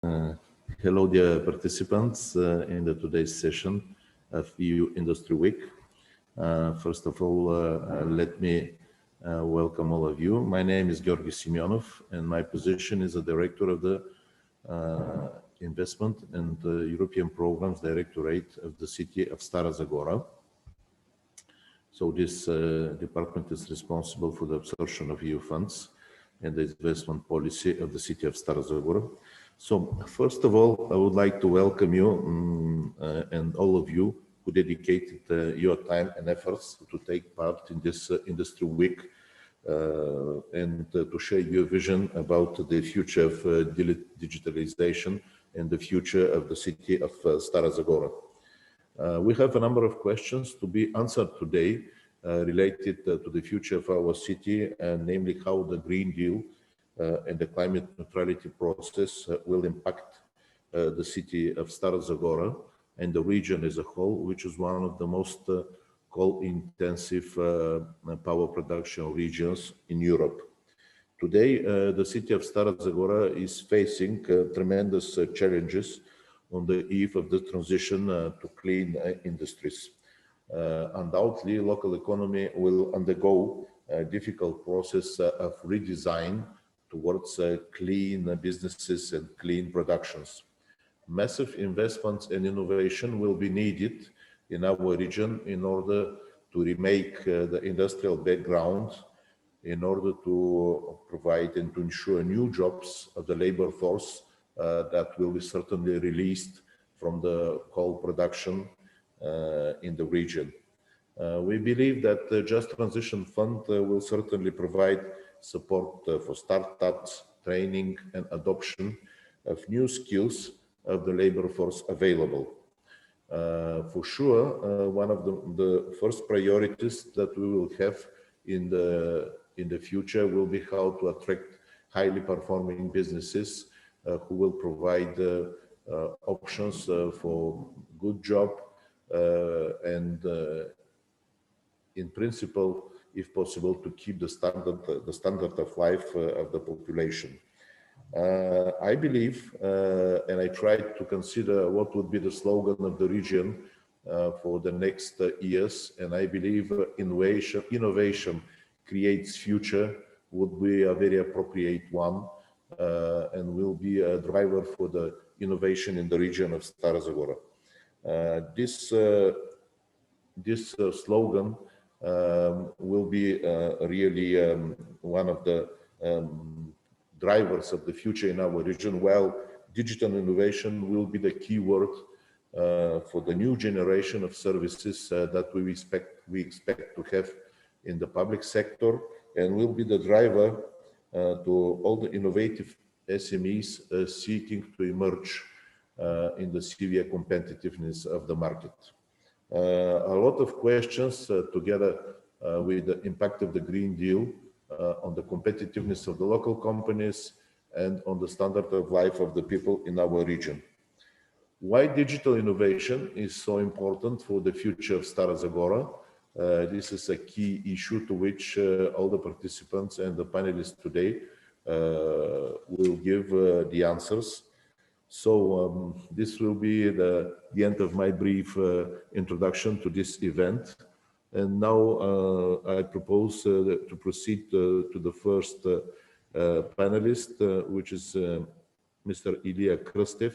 Hello, dear participants in today's session of EU Industry Week. First of all, let me welcome all of you. My name is Georgi Simeonov, and my position is the Director of the Investment and European Programs Directorate of the city of Stara Zagora. So this department is responsible for the absorption of EU funds and the investment policy of the city of Stara Zagora. So first of all, I would like to welcome you and all of you who dedicated your time and efforts to take part in this industry week and to share your vision about the future of digitalization and the future of the city of Stara Zagora. We have a number of questions to be answered today related to the future of our city, and namely how the Green Deal and the climate neutrality process will impact the city of Stara Zagora and the region as a whole, which is one of the most coal-intensive power production regions in Europe. Today, the city of Stara Zagora is facing tremendous challenges on the eve of the transition to clean industries. Undoubtedly, local economy will undergo a difficult process of redesign towards clean businesses and clean productions. Massive investments and innovation will be needed in our region in order to remake the industrial background, in order to provide and to ensure new jobs of the labor force that will be certainly released from the coal production in the region. We believe that the Just Transition Fund will certainly provide support for startups, training and adoption of new skills of the labor force available. For sure, one of the first priorities that we will have in the future will be how to attract highly performing businesses who will provide options for good job and in principle, if possible, to keep the standard of life of the population. I believe, and I tried to consider what would be the slogan of the region for the next years, and I believe innovation creates future would be a very appropriate one and will be a driver for the innovation in the region of Stara Zagora. This slogan will be really one of the drivers of the future in our region, while digital innovation will be the key word for the new generation of services that we expect to have in the public sector, and will be the driver to all the innovative SMEs seeking to emerge in the severe competitiveness of the market. A lot of questions together with the impact of the Green Deal on the competitiveness of the local companies and on the standard of life of the people in our region. Why digital innovation is so important for the future of Stara Zagora? This is a key issue to which all the participants and the panelists today will give the answers. So this will be the end of my brief introduction to this event. And now I propose to proceed to the first panelist, which is Mr. Iliya Krastev,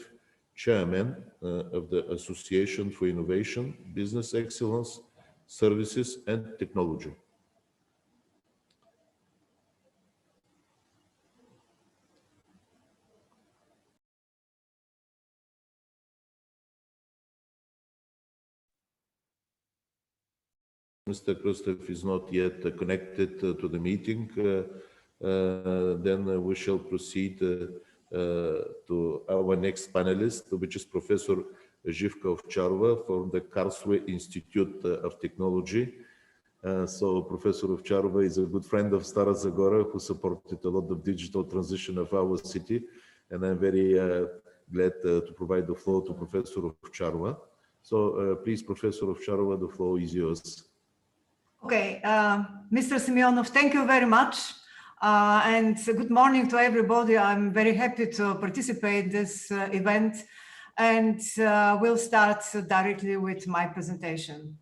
Chairman of the Association for Innovation, Business Excellence, Services and Technology. Mr. Krastev is not yet connected to the meeting. Then we shall proceed to our next panelist, which is Professor Jivka Ovtcharova from the Karlsruhe Institute of Technology. So Professor Ovtcharova is a good friend of Stara Zagora who supported a lot of digital transition of our city. And I'm very glad to provide the floor to Professor Ovtcharova. So please, Professor Ovtcharova, the floor is yours. Okay, Mr. Simeonov, thank you very much. And good morning to everybody. I'm very happy to participate in this event, and we'll start directly with my presentation.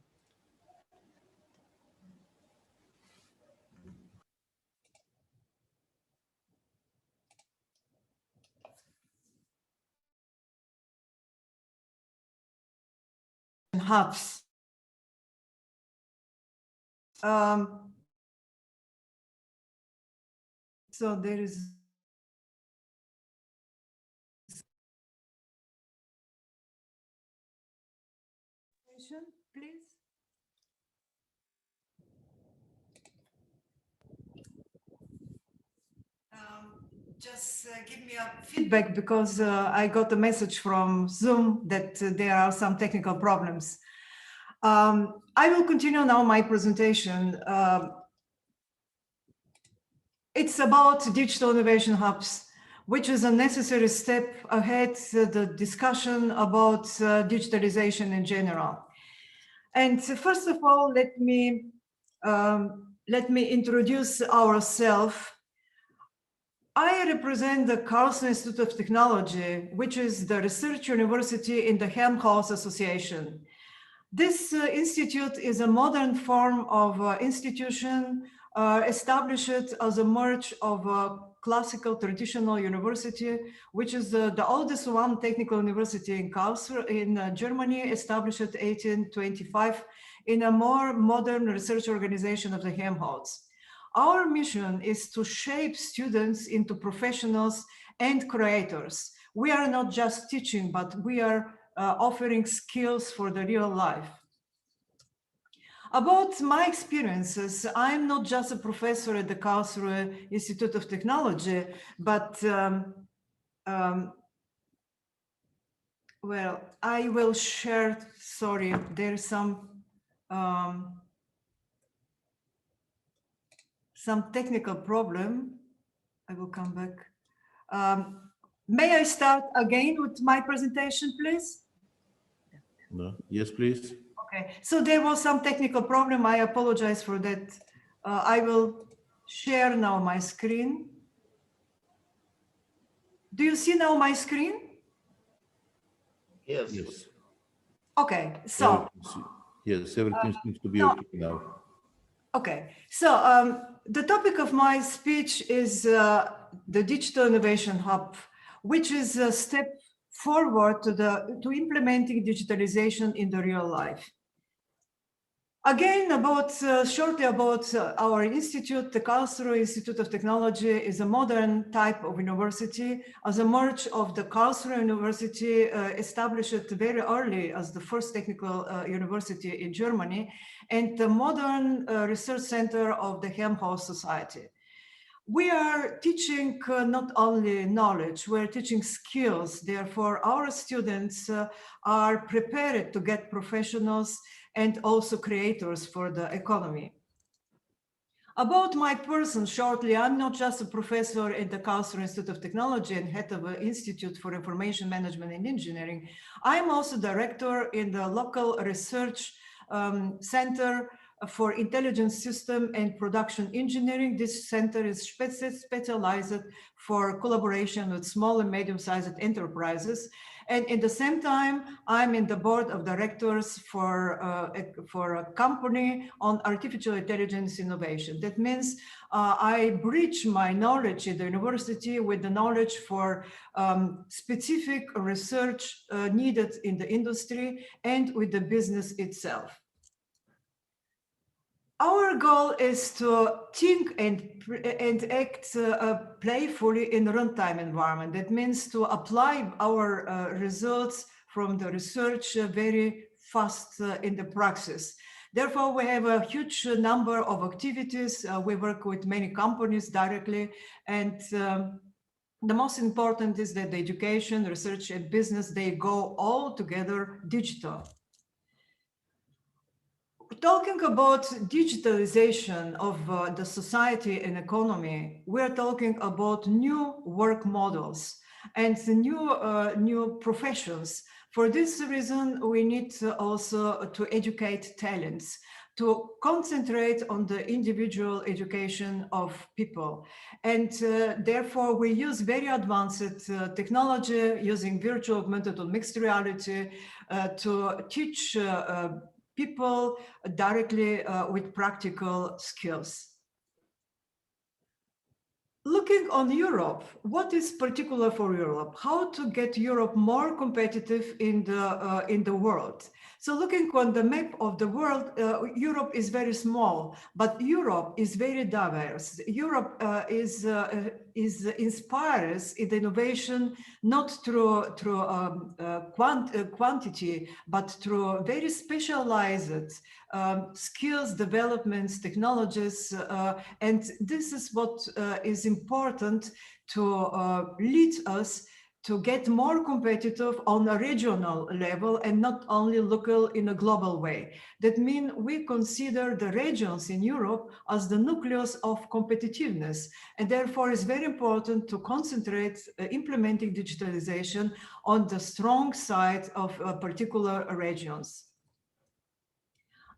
Hubs. So there is please. Just give me a feedback because I got a message from Zoom that there are some technical problems. I will continue now my presentation. It's about digital innovation hubs, which is a necessary step ahead the discussion about digitalization in general. And first of all, let me introduce ourselves. I represent the Karlsruhe Institute of Technology, which is the research university in the Helmholtz Association. This institute is a modern form of institution established as a merge of a classical traditional university, which is the oldest one technical university in Karlsruhe in Germany, established in 1825 in a more modern research organization of the Helmholtz. Our mission is to shape students into professionals and creators. We are not just teaching, but we are offering skills for the real life. About my experiences, I'm not just a professor at the Karlsruhe Institute of Technology, but well, I will share, sorry, there's some technical problem. I will come back. May I start again with my presentation, please? No. Yes, please. Okay, so there was some technical problem. I apologize for that. I will share now my screen. Do you see now my screen? Yes. Yes. Okay, so. Yes, everything seems to be okay now. Okay, so the topic of my speech is the Digital Innovation Hub, which is a step forward to implementing digitalization in the real life. Again, shortly about our institute, the Karlsruhe Institute of Technology is a modern type of university as a merge of the Karlsruhe University established very early as the first technical university in Germany and the modern research center of the Helmholtz Society. We are teaching not only knowledge, we're teaching skills. Therefore, our students are prepared to get professionals and also creators for the economy. About my person shortly, I'm not just a professor at the Karlsruhe Institute of Technology and head of the Institute for Information Management and Engineering. I'm also director in the local research center for intelligence system and production engineering. This center is specialized for collaboration with small and medium-sized enterprises. And at the same time, I'm in the board of directors for a company on artificial intelligence innovation. That means I bridge my knowledge at the university with the knowledge for specific research needed in the industry and with the business itself. Our goal is to think and act playfully in runtime environment. That means to apply our results from the research very fast in the practice. Therefore, we have a huge number of activities. We work with many companies directly, and the most important is that the education, research, and business, they go all together digital. Talking about digitalization of the society and economy, we're talking about new work models and new professions. For this reason, we need also to educate talents. to concentrate on the individual education of people. And therefore, we use very advanced technology using virtual, augmented, and mixed reality to teach people directly with practical skills. Looking on Europe, what is particular for Europe? How to get Europe more competitive in the world? So looking on the map of the world, Europe is very small, but Europe is very diverse. Europe inspires in innovation not through quantity, but through very specialized skills, developments, technologies, and this is what is important to lead us to get more competitive on a regional level and not only local in a global way. That means we consider the regions in Europe as the nucleus of competitiveness, and therefore it's very important to concentrate implementing digitalization on the strong side of particular regions.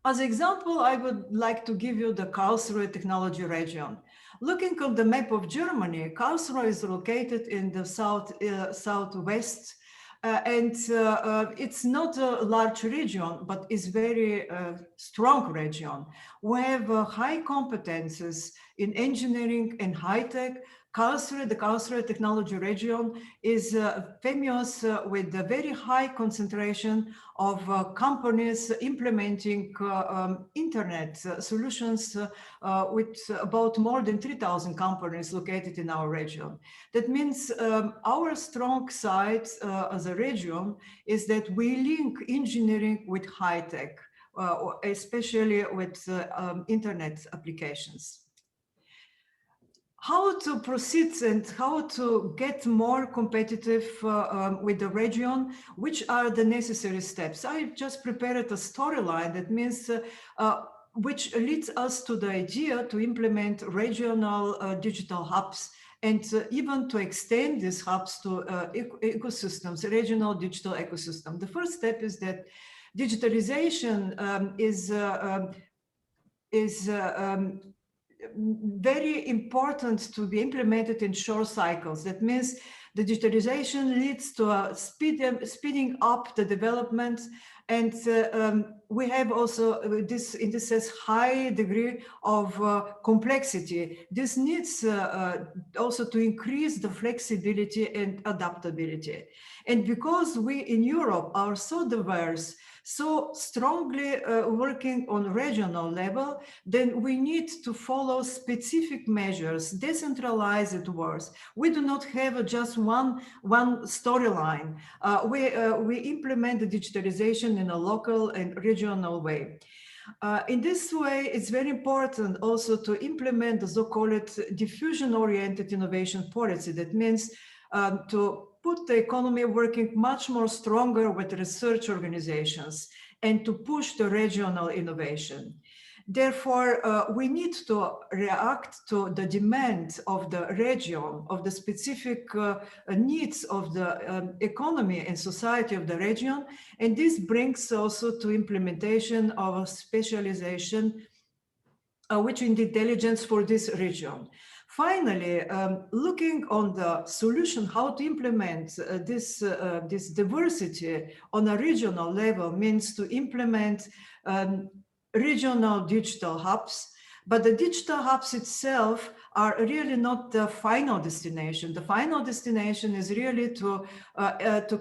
As example, I would like to give you the Karlsruhe technology region. Looking on the map of Germany, Karlsruhe is located in the southwest, and it's not a large region, but it's very strong region. We have high competences in engineering and high tech. Karlsruhe, the Karlsruhe technology region is famous with a very high concentration of companies implementing internet solutions with about more than 3,000 companies located in our region. That means our strong side as a region is that we link engineering with high tech, especially with internet applications. How to proceed and how to get more competitive with the region, which are the necessary steps? I just prepared a storyline that means which leads us to the idea to implement regional digital hubs and even to extend these hubs to ecosystems, regional digital ecosystem. The first step is that digitalization is very important to be implemented in short cycles. That means the digitalization leads to speeding up the development, and we have also this says high degree of complexity. This needs also to increase the flexibility and adaptability. And because we in Europe are so diverse, so strongly working on regional level, then we need to follow specific measures, decentralized works. We do not have just one storyline. We implement the digitalization in a local and regional way. In this way, it's very important also to implement the so-called diffusion-oriented innovation policy. That means to put the economy working much more stronger with research organizations and to push the regional innovation. Therefore, we need to react to the demand of the region, of the specific needs of the economy and society of the region. And this brings also to implementation of a specialization, which in intelligence for this region. Finally, looking on the solution, how to implement this diversity on a regional level means to implement regional digital hubs, but the digital hubs itself are really not the final destination. The final destination is really to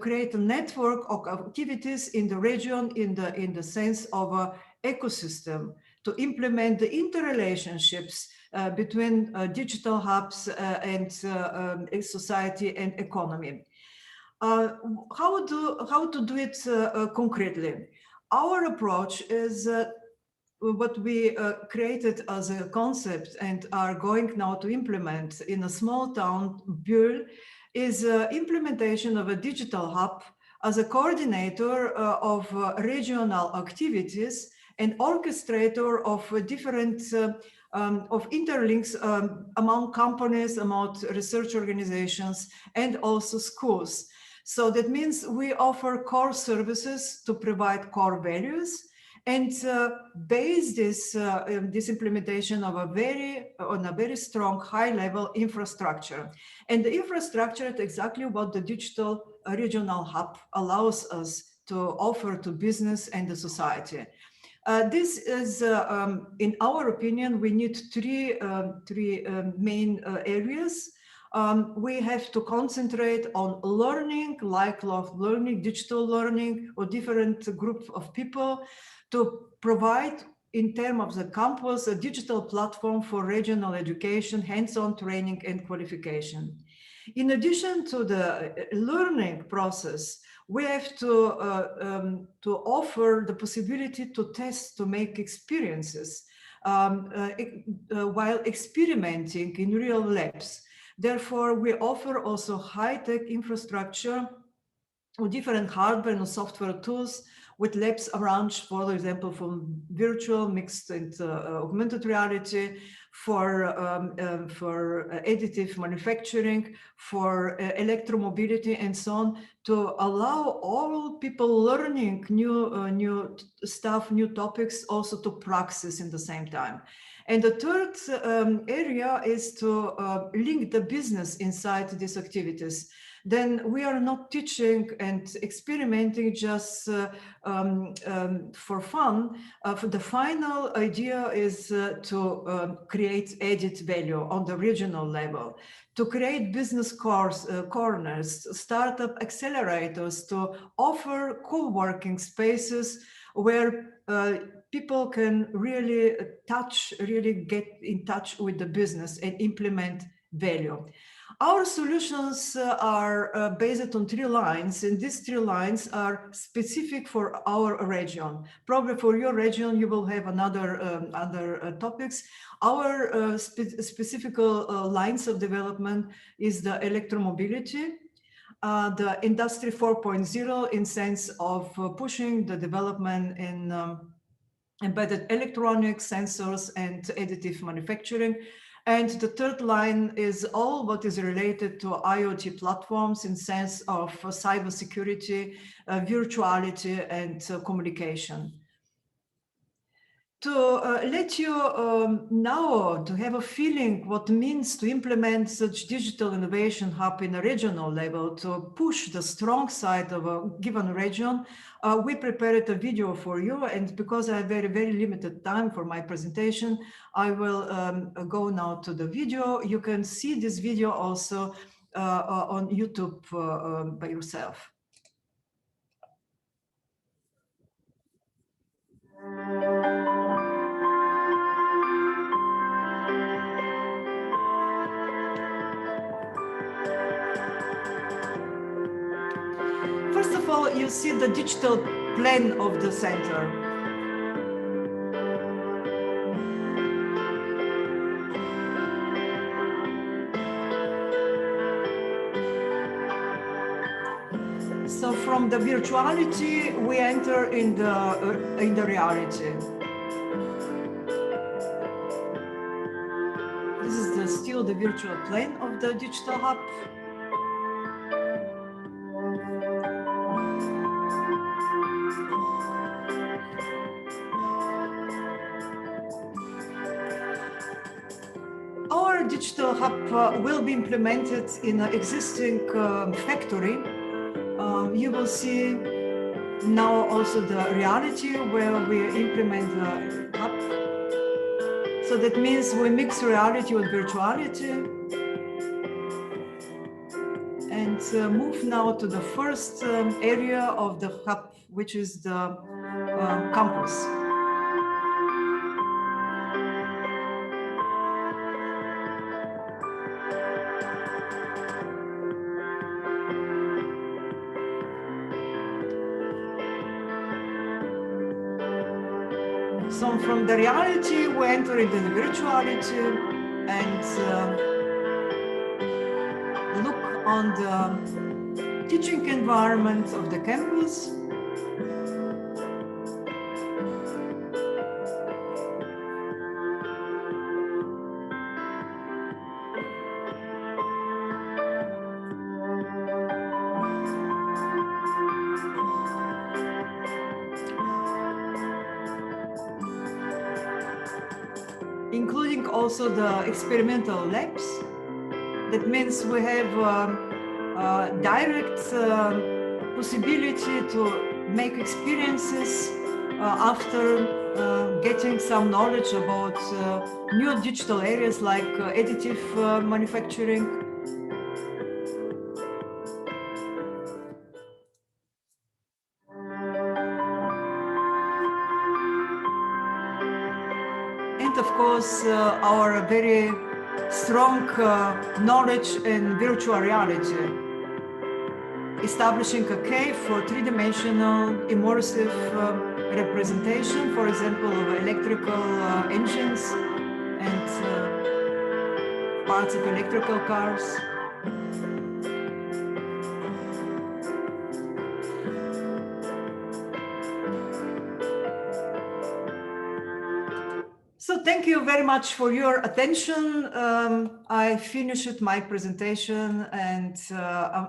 create a network of activities in the region in the sense of an ecosystem, to implement the interrelationships between digital hubs and society and economy. How to do it concretely? Our approach is what we created as a concept and are going now to implement in a small town, Bull, is implementation of a digital hub as a coordinator of regional activities and orchestrator of different of interlinks among companies, among research organizations, and also schools. So that means we offer core services to provide core values, and base this implementation of on a very strong high-level infrastructure. And the infrastructure is exactly what the digital regional hub allows us to offer to business and the society. This is, in our opinion, we need three main areas. We have to concentrate on learning, lifelong learning, digital learning, or different group of people to provide, in terms of the campus, a digital platform for regional education, hands-on training and qualification. In addition to the learning process, we have to offer the possibility to test, to make experiences while experimenting in real labs. Therefore, we offer also high-tech infrastructure with different hardware and software tools with labs arranged, for example, from virtual, mixed and augmented reality, for additive manufacturing, for electromobility and so on, to allow all people learning new stuff, new topics, also to practice in the same time. And the third area is to link the business inside these activities. Then we are not teaching and experimenting just for fun. The final idea is to create added value on the regional level, to create business corners, startup accelerators, to offer co-working spaces where people can really get in touch with the business and implement value. Our solutions are based on 3 lines, and these 3 lines are specific for our region. Probably for your region, you will have other topics. Our specific lines of development is the electromobility, the Industry 4.0 in sense of pushing the development in embedded electronics, sensors, and additive manufacturing. And the third line is all what is related to IoT platforms in sense of cybersecurity, virtuality, and communication. To let you now to have a feeling what it means to implement such digital innovation hub in a regional level, to push the strong side of a given region, we prepared a video for you. And because I have very limited time for my presentation, I will go now to the video. You can see this video also on YouTube by yourself. First of all, you see the digital plan of the center. So from the virtuality, we enter in the reality. This is still the virtual plane of the digital hub. Our digital hub will be implemented in an existing factory. You will see now also the reality where we implement the hub. So that means we mix reality with virtuality. And move now to the first area of the hub, which is the campus. So from the reality, we enter into the virtuality and look on the teaching environment of the campus. including also the experimental labs. That means we have direct possibility to make experiences after getting some knowledge about new digital areas like additive manufacturing. And of course, our very strong knowledge in virtual reality, establishing a cave for three-dimensional immersive representation, for example, of electrical engines and parts of electrical cars. So thank you very much for your attention. I finished my presentation and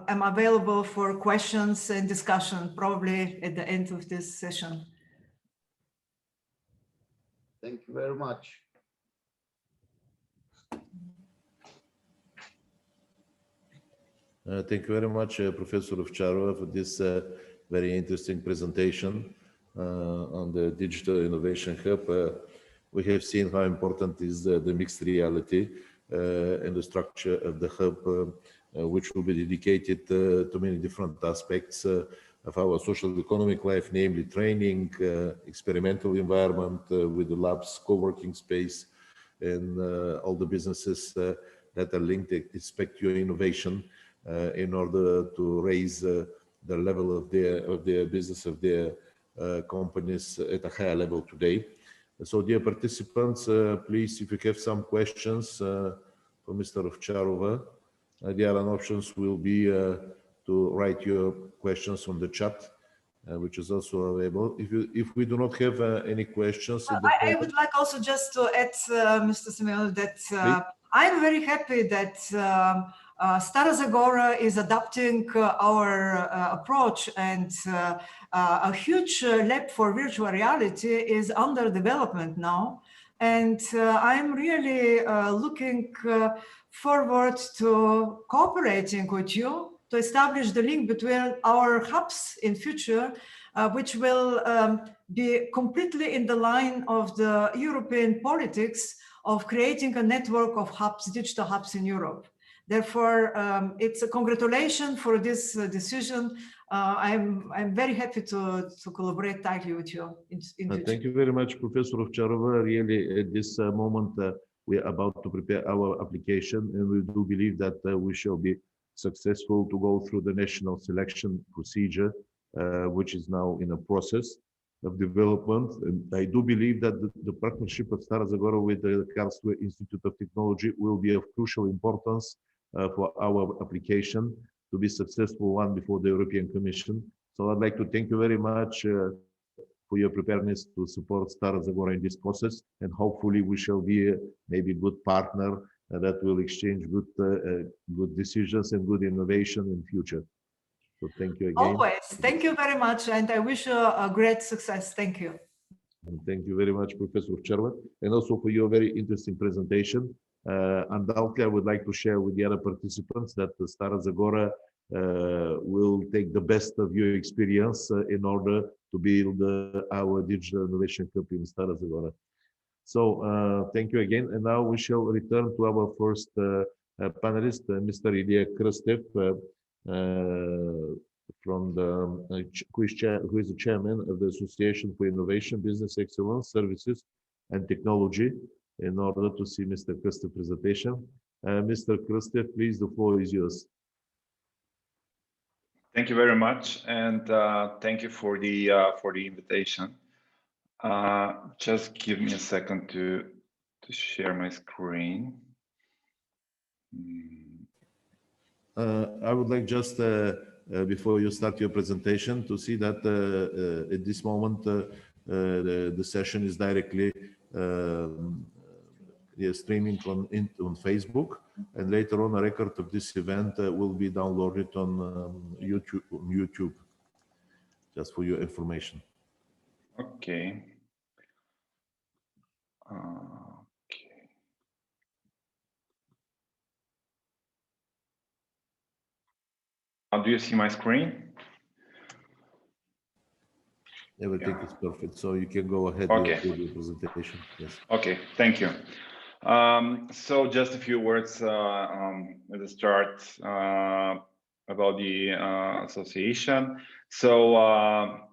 I'm available for questions and discussion probably at the end of this session. Thank you very much. Thank you very much, Professor Ovtcharova, for this very interesting presentation on the Digital Innovation Hub. We have seen how important is the mixed reality and the structure of the hub, which will be dedicated to many different aspects of our social economic life, namely training, experimental environment with the labs, co-working space, and all the businesses that are linked to expect your innovation in order to raise the level of their business, of their companies at a higher level today. So dear participants, please, if you have some questions for Mr. Ovtcharova, the other options will be to write your questions on the chat, which is also available. If we do not have any questions, I would like also just to add, Mr. Simeonov, that I'm very happy that Stara Zagora is adopting our approach, and a huge lab for virtual reality is under development now. And I'm really looking forward to cooperating with you to establish the link between our hubs in future, which will be completely in the line of the European politics of creating a network of hubs, digital hubs in Europe. Therefore, it's a congratulations for this decision. I'm very happy to collaborate tightly with you. Thank you very much, Professor Ovtcharova. Really, at this moment, we are about to prepare our application, and we do believe that we shall be successful to go through the national selection procedure, which is now in a process of development. And I do believe that the partnership of Stara Zagora with the Karlsruhe Institute of Technology will be of crucial importance for our application to be successful one before the European Commission. So I'd like to thank you very much for your preparedness to support Stara Zagora in this process, and hopefully we shall be maybe a good partner that will exchange good decisions and good innovation in future. So thank you again. Always. Thank you very much, and I wish you a great success. Thank you. And thank you very much, Professor Ovtcharova, and also for your very interesting presentation. Undoubtedly, I would like to share with the other participants that the Stara Zagora will take the best of your experience in order to build our Digital Innovation Hub in Stara Zagora. So thank you again, and now we shall return to our first panelist, Mr. Iliya Krastev, from the who is the chairman of the Association for Innovation, Business Excellence, Services and Technology, in order to see Mr. Krastev's presentation. Mr. Krastev, please, the floor is yours. Thank you very much, and thank you for the invitation. Just give me a second to share my screen. I would like just before you start your presentation to see that at this moment the session is directly streaming on Facebook, and later on a record of this event will be downloaded on YouTube, just for your information. Okay. Okay. Do you see my screen? Everything is perfect. So you can go ahead Okay. with your presentation. Yes. Okay, thank you. So just a few words at the start about the association. So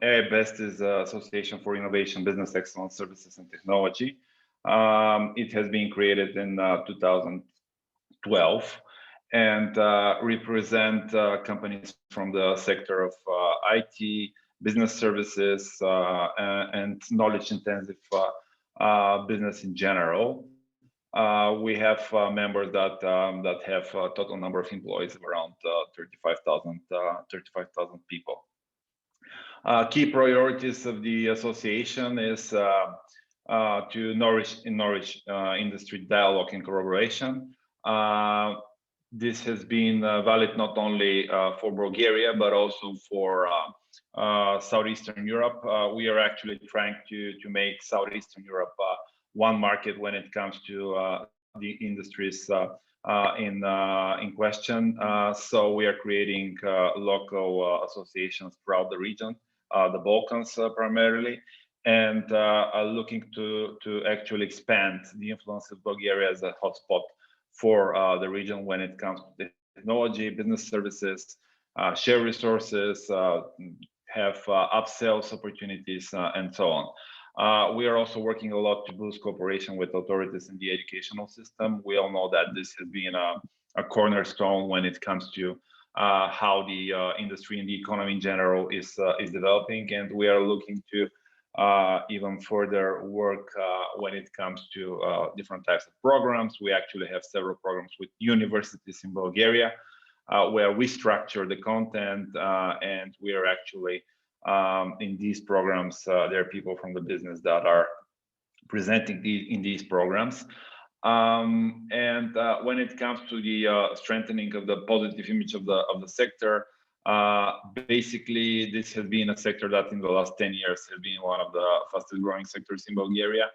AIBEST is the Association for Innovation, Business Excellence, Services and Technology. It has been created in 2012 and represent companies from the sector of IT, business services, and knowledge-intensive business in general. We have members that have a total number of employees of around 35,000 people. Key priorities of the association is to nourish industry dialogue and collaboration. This has been valid not only for Bulgaria, but also for Southeastern Europe. We are actually trying to make Southeastern Europe one market when it comes to the industries in question. So we are creating local associations throughout the region, the Balkans primarily, and looking to actually expand the influence of Bulgaria as a hotspot for the region when it comes to technology, business services, share resources, have upsells opportunities, and so on. We are also working a lot to boost cooperation with authorities in the educational system. We all know that this has been a cornerstone when it comes to how the industry and the economy in general is developing, and we are looking to even further work when it comes to different types of programs. We actually have several programs with universities in Bulgaria where we structure the content, and we are actually in these programs. There are people from the business that are presenting in these programs. And when it comes to the strengthening of the positive image of the sector, basically this has been a sector that in the last 10 years has been one of the fastest growing sectors in Bulgaria.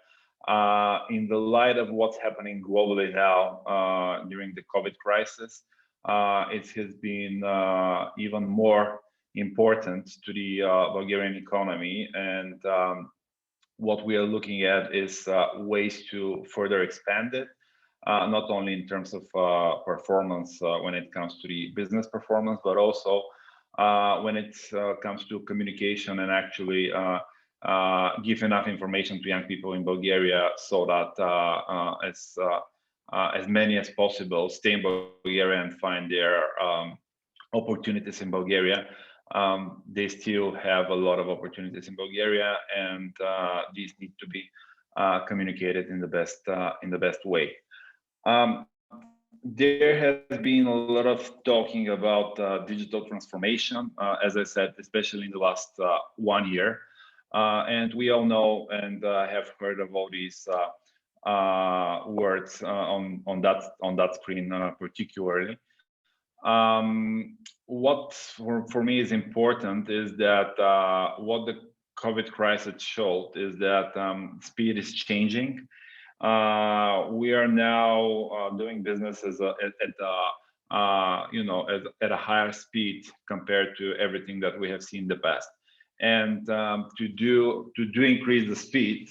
In the light of what's happening globally now during the COVID crisis, it has been even more important to the Bulgarian economy, and what we are looking at is ways to further expand it, not only in terms of performance when it comes to the business performance, but also when it comes to communication and actually give enough information to young people in Bulgaria so that as many as possible stay in Bulgaria and find their opportunities in Bulgaria. They still have a lot of opportunities in Bulgaria, and these need to be communicated in the best way. There has been a lot of talking about digital transformation, as I said, especially in the last 1 year. And we all know and have heard of all these words on that screen particularly. What for me is important is that what the COVID crisis showed is that speed is changing. We are now doing business at a higher speed compared to everything that we have seen in the past. And to increase the speed,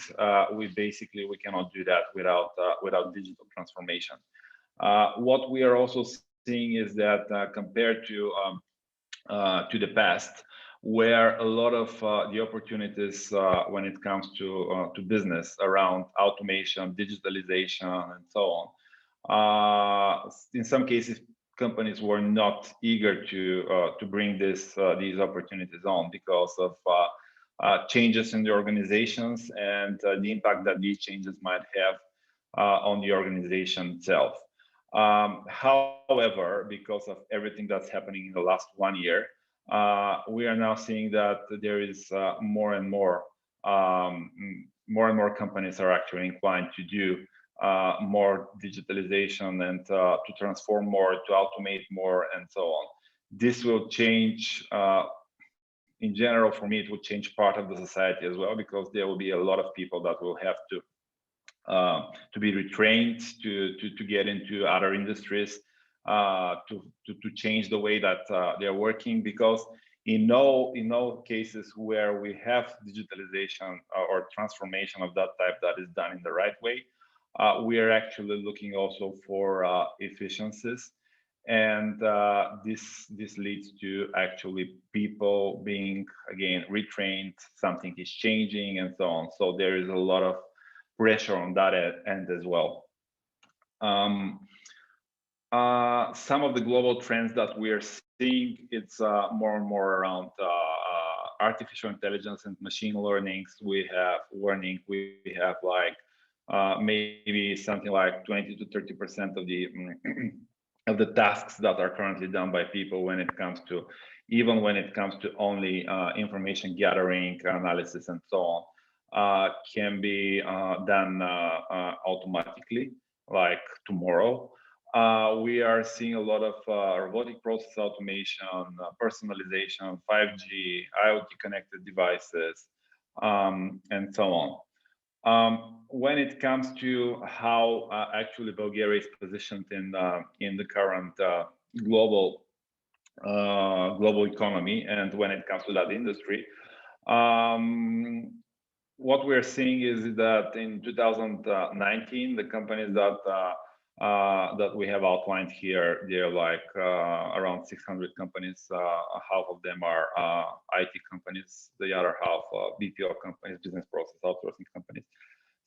we cannot do that without digital transformation. What we are also seeing is that compared to the past, where a lot of the opportunities when it comes to business around automation, digitalization, and so on, in some cases, companies were not eager to bring these opportunities on because of changes in the organizations and the impact that these changes might have on the organization itself. However, because of everything that's happening in the last 1 year, we are now seeing that there is more and more companies are actually inclined to do more digitalization and to transform more, to automate more, and so on. This will change, in general, for me, it will change part of the society as well, because there will be a lot of people that will have to be retrained to get into other industries. to change the way that they're working, because in all cases where we have digitalization or transformation of that type that is done in the right way, we are actually looking also for efficiencies, and this leads to actually people being again retrained, something is changing and so on. So there is a lot of pressure on that end as well. Some of the global trends that we are seeing, it's more and more around artificial intelligence and machine learnings. We have like maybe something like 20 to 30% of the of the tasks that are currently done by people when it comes to, even when it comes to only information gathering, analysis, and so on, can be done automatically, like tomorrow. We are seeing a lot of robotic process automation, personalization, 5G, IoT connected devices, and so on. When it comes to how actually Bulgaria is positioned in the current global economy, and when it comes to that industry, what we're seeing is that in 2019, the companies that we have outlined here, they're like around 600 companies. Half of them are IT companies, the other half BPO companies, business process outsourcing companies.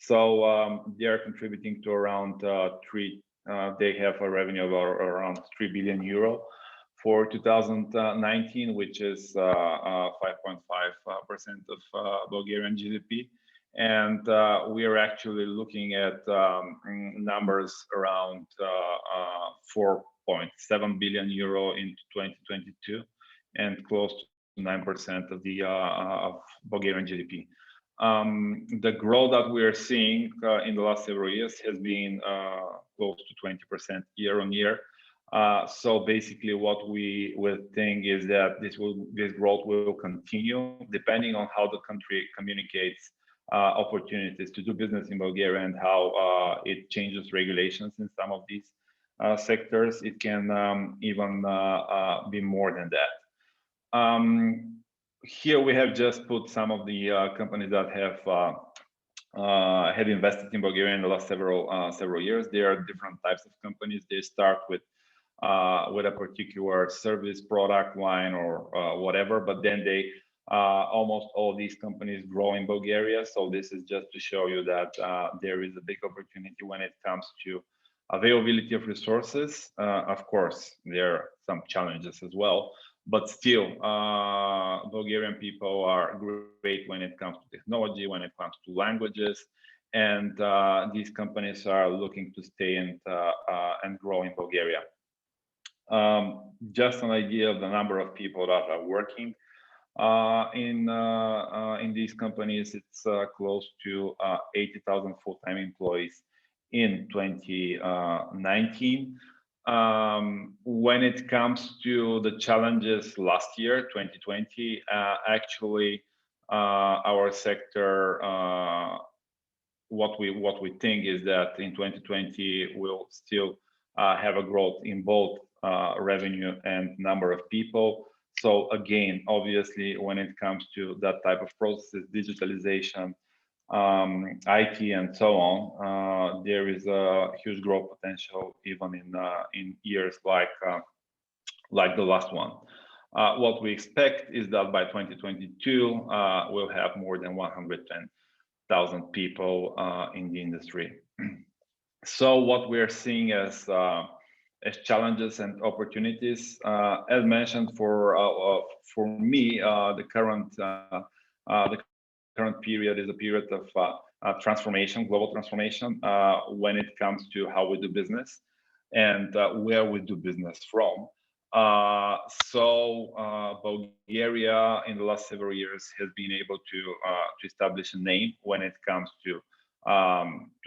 So they are contributing to around they have a revenue of around 3 billion euro for 2019, which is 5.5% of Bulgarian GDP. And we are actually looking at numbers around 4.7 billion euro in 2022, and close to 9% of the of Bulgarian GDP. The growth that we are seeing in the last several years has been close to 20% year on year. So basically, what we would think is that this growth will continue depending on how the country communicates opportunities to do business in Bulgaria, and how it changes regulations in some of these sectors. It can even be more than that. Here we have just put some of the companies that have invested in Bulgaria in the last several years. There are different types of companies. They start with a particular service product line or whatever, but then they almost all these companies grow in Bulgaria. So this is just to show you that there is a big opportunity when it comes to availability of resources. Of course, there are some challenges as well, but still, Bulgarian people are great when it comes to technology, when it comes to languages, and these companies are looking to stay and grow in Bulgaria. Just an idea of the number of people that are working in these companies, it's close to 80,000 full-time employees in 2019. When it comes to the challenges last year, 2020, actually our sector, what we think is that in 2020 we'll still have a growth in both revenue and number of people. So again, obviously, when it comes to that type of processes, digitalization, IT, and so on, there is a huge growth potential even in years like the last one. What we expect is that by 2022, we'll have more than 110,000 people in the industry. So what we are seeing as challenges and opportunities, as mentioned, for me, the current period is a period of transformation, global transformation, when it comes to how we do business and where we do business from. So Bulgaria in the last several years has been able to establish a name when it comes to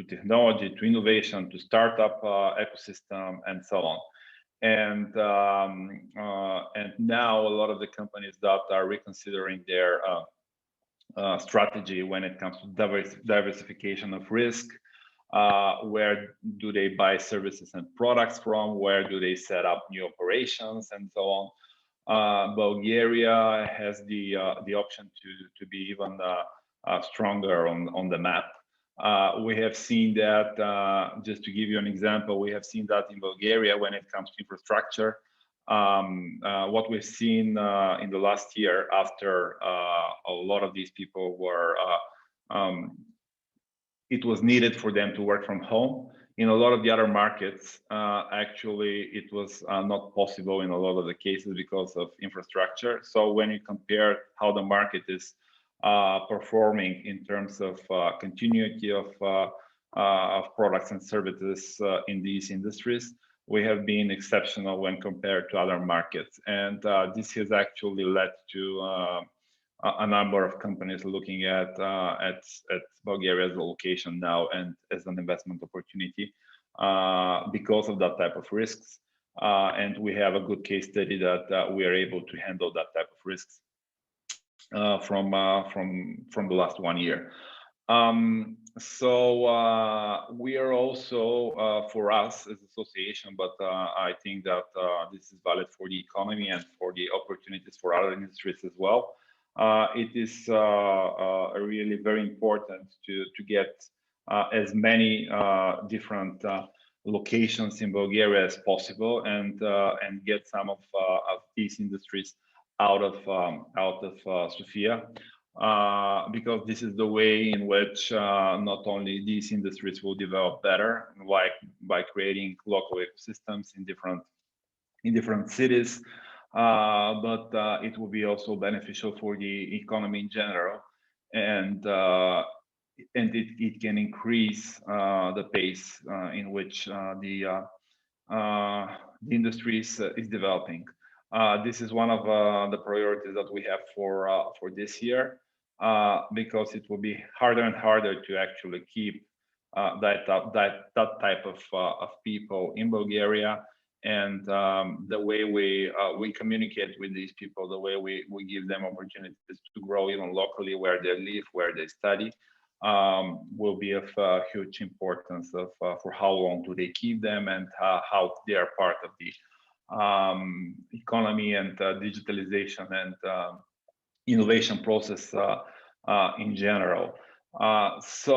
technology, to innovation, to startup ecosystem, and so on. And now a lot of the companies that are reconsidering their strategy when it comes to diversification of risk, where do they buy services and products from, where do they set up new operations, and so on. Bulgaria has the option to be even stronger on the map. We have seen that, just to give you an example, we have seen that in Bulgaria when it comes to infrastructure. What we've seen in the last year, after a lot of these people were, it was needed for them to work from home. In a lot of the other markets, actually, it was not possible in a lot of the cases because of infrastructure. So when you compare how the market is performing in terms of continuity of products and services in these industries, we have been exceptional when compared to other markets. And this has actually led to a number of companies looking at Bulgaria as a location now and as an investment opportunity because of that type of risks. And we have a good case study that we are able to handle that type of risks from the last 1 year. So we are also, for us as association, but I think that this is valid for the economy and for the opportunities for other industries as well. It is really very important to get as many different locations in Bulgaria as possible, and get some of these industries out of Sofia, because this is the way in which not only these industries will develop better, like by creating local ecosystems in different cities, but it will be also beneficial for the economy in general, and it can increase the pace in which the industry is developing. This is one of the priorities that we have for this year, because it will be harder and harder to actually keep that type of people in Bulgaria. And the way we communicate with these people, the way we give them opportunities to grow even locally where they live, where they study, will be of huge importance for how long do they keep them, and how they are part of the economy and digitalization and innovation process in general. So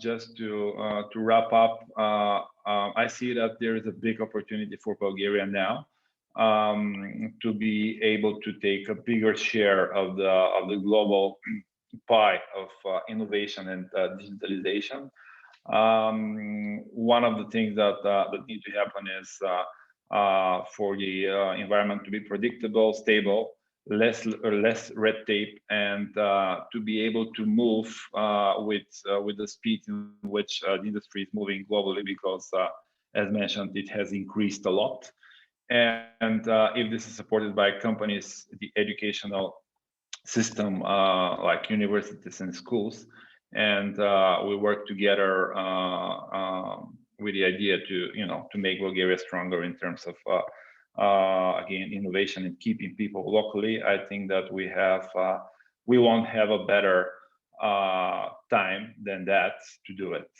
just to wrap up, I see that there is a big opportunity for Bulgaria now to be able to take a bigger share of the global pie of innovation and digitalization. One of the things that need to happen is for the environment to be predictable, stable, less red tape, and to be able to move with the speed in which the industry is moving globally, because as mentioned, it has increased a lot. And if this is supported by companies, the educational system, like universities and schools, and we work together with the idea to make Bulgaria stronger in terms of again, innovation and keeping people locally, I think that we won't have a better time than that to do it.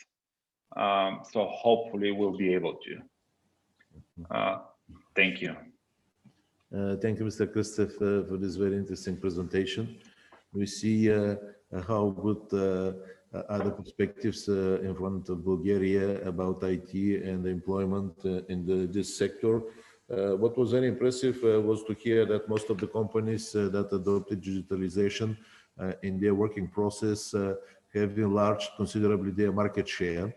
So hopefully we'll be able to. Thank you. Thank you, Mr. Krastev, for this very interesting presentation. We see how good are the perspectives in front of Bulgaria about IT and employment in this sector. What was very impressive was to hear that most of the companies that adopted digitalization in their working process have enlarged considerably their market share.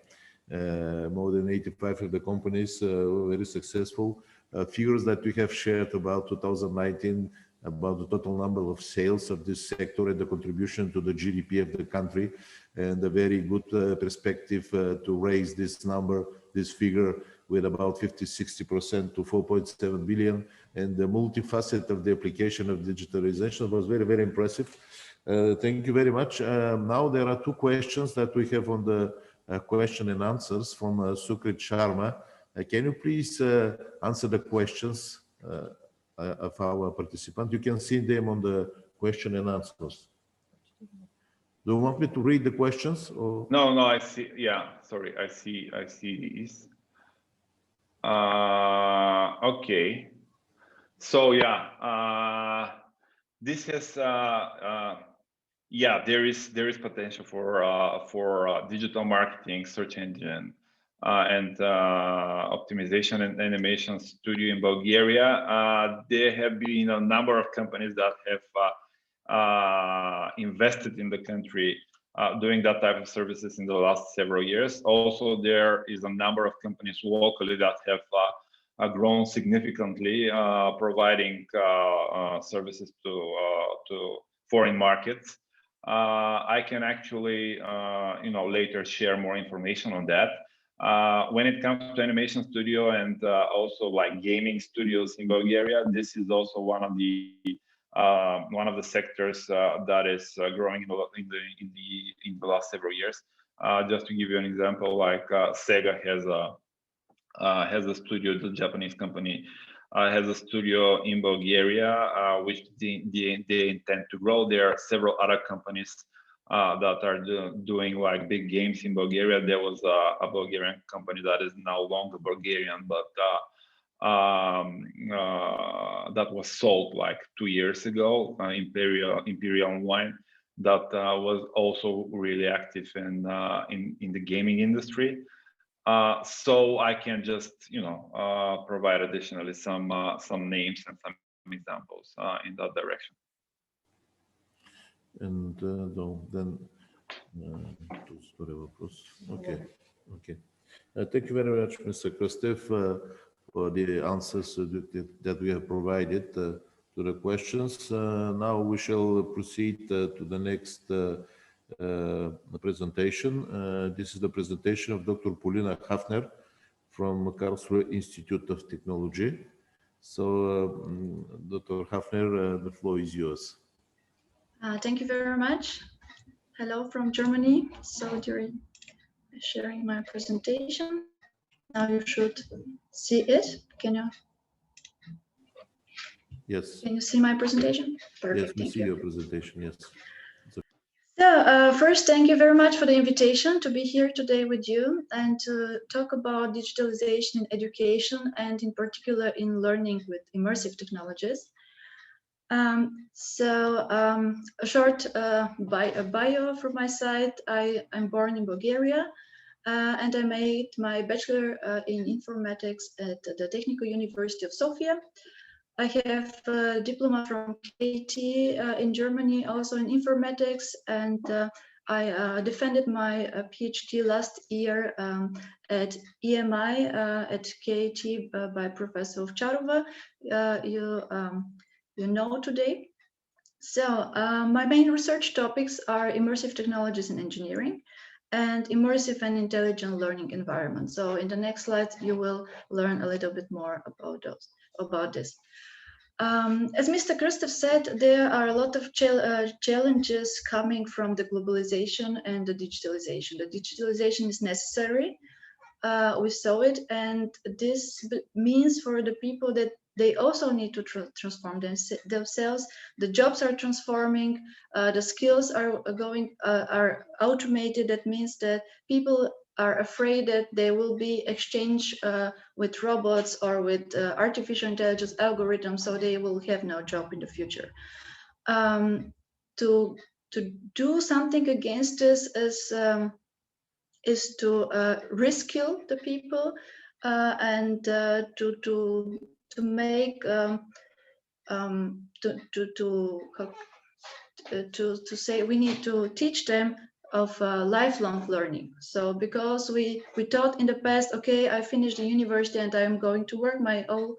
More than 85 of the companies were very successful. Figures that we have shared about 2019, about the total number of sales of this sector and the contribution to the GDP of the country, and a very good perspective to raise this number, this figure, with about 50-60% to 4.7 billion, and the multifaceted of the application of digitalization was very, very impressive. Thank you very much. Now there are two questions that we have on the question and answers from Sukrit Sharma. Can you please answer the questions of our participant? You can see them on the question and answers. Do you want me to read the questions? Or? No, I see. Yeah, sorry, I see these. Okay. So yeah, this has yeah, there is potential for digital marketing, search engine, and optimization and animation studio in Bulgaria. There have been a number of companies that have invested in the country doing that type of services in the last several years. Also, there is a number of companies locally that have grown significantly, providing services to foreign markets. I can actually, later share more information on that. When it comes to animation studio and also like gaming studios in Bulgaria, this is also one of the sectors that is growing in the last several years. Just to give you an example, like Sega has a studio, the Japanese company has a studio in Bulgaria, which they intend to grow. There are several other companies that are doing like big games in Bulgaria. There was a Bulgarian company that is no longer Bulgarian, but that was sold like 2 years ago, Imperial Online, that was also really active in the gaming industry. So I can just, provide additionally some names and some examples in that direction. And then, okay. Thank you very much, Mr. Krastev, for the answers that we have provided to the questions. Now we shall proceed to the next presentation. This is the presentation of Dr. Polina Hafner from Karlsruhe Institute of Technology. So, Dr. Hafner, the floor is yours. Thank you very much. Hello from Germany. So during sharing my presentation, now you should see it. Can you? Yes. Can you see my presentation? Perfect. Yes, we see your presentation. Yes. So first, thank you very much for the invitation to be here today with you and to talk about digitalization in education and in particular in learning with immersive technologies. A short bio from my side. I'm born in Bulgaria and I made my bachelor in informatics at the Technical University of Sofia. I have a diploma from KT in Germany, also in informatics, and I defended my PhD last year at EMI at KT by Professor Ovtcharova. You know today. So my main research topics are immersive technologies in engineering and immersive and intelligent learning environments. So in the next slides, you will learn a little bit more about this. As Mr. Krastev said, there are a lot of challenges coming from the globalization and the digitalization. The digitalization is necessary. We saw it, and this means for the people that they also need to transform themselves. The jobs are transforming, the skills are automated. That means that people are afraid that they will be exchanged with robots or with artificial intelligence algorithms, so they will have no job in the future. To do something against this is to reskill the people and to make to say we need to teach them of lifelong learning. So because we thought in the past, okay, I finished the university and I'm going to work my whole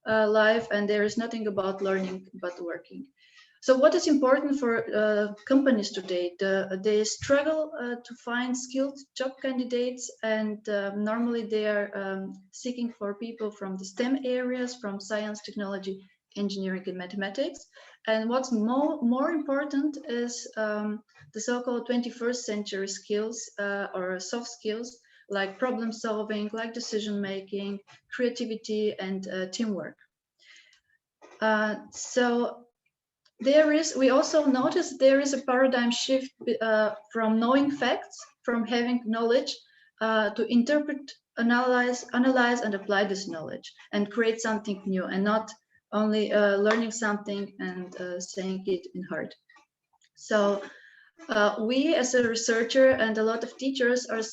life and there is nothing about learning but working. So what is important for companies today? They struggle to find skilled job candidates, and normally they are seeking for people from the STEM areas, from science, technology, engineering, and mathematics. And what's more important is the so-called 21st century skills or soft skills, like problem solving, like decision making, creativity, and teamwork. So we also notice there is a paradigm shift from knowing facts, from having knowledge, to interpret, analyze, and apply this knowledge and create something new, and not only learning something and saying it in heart. So we as a researcher and a lot of teachers are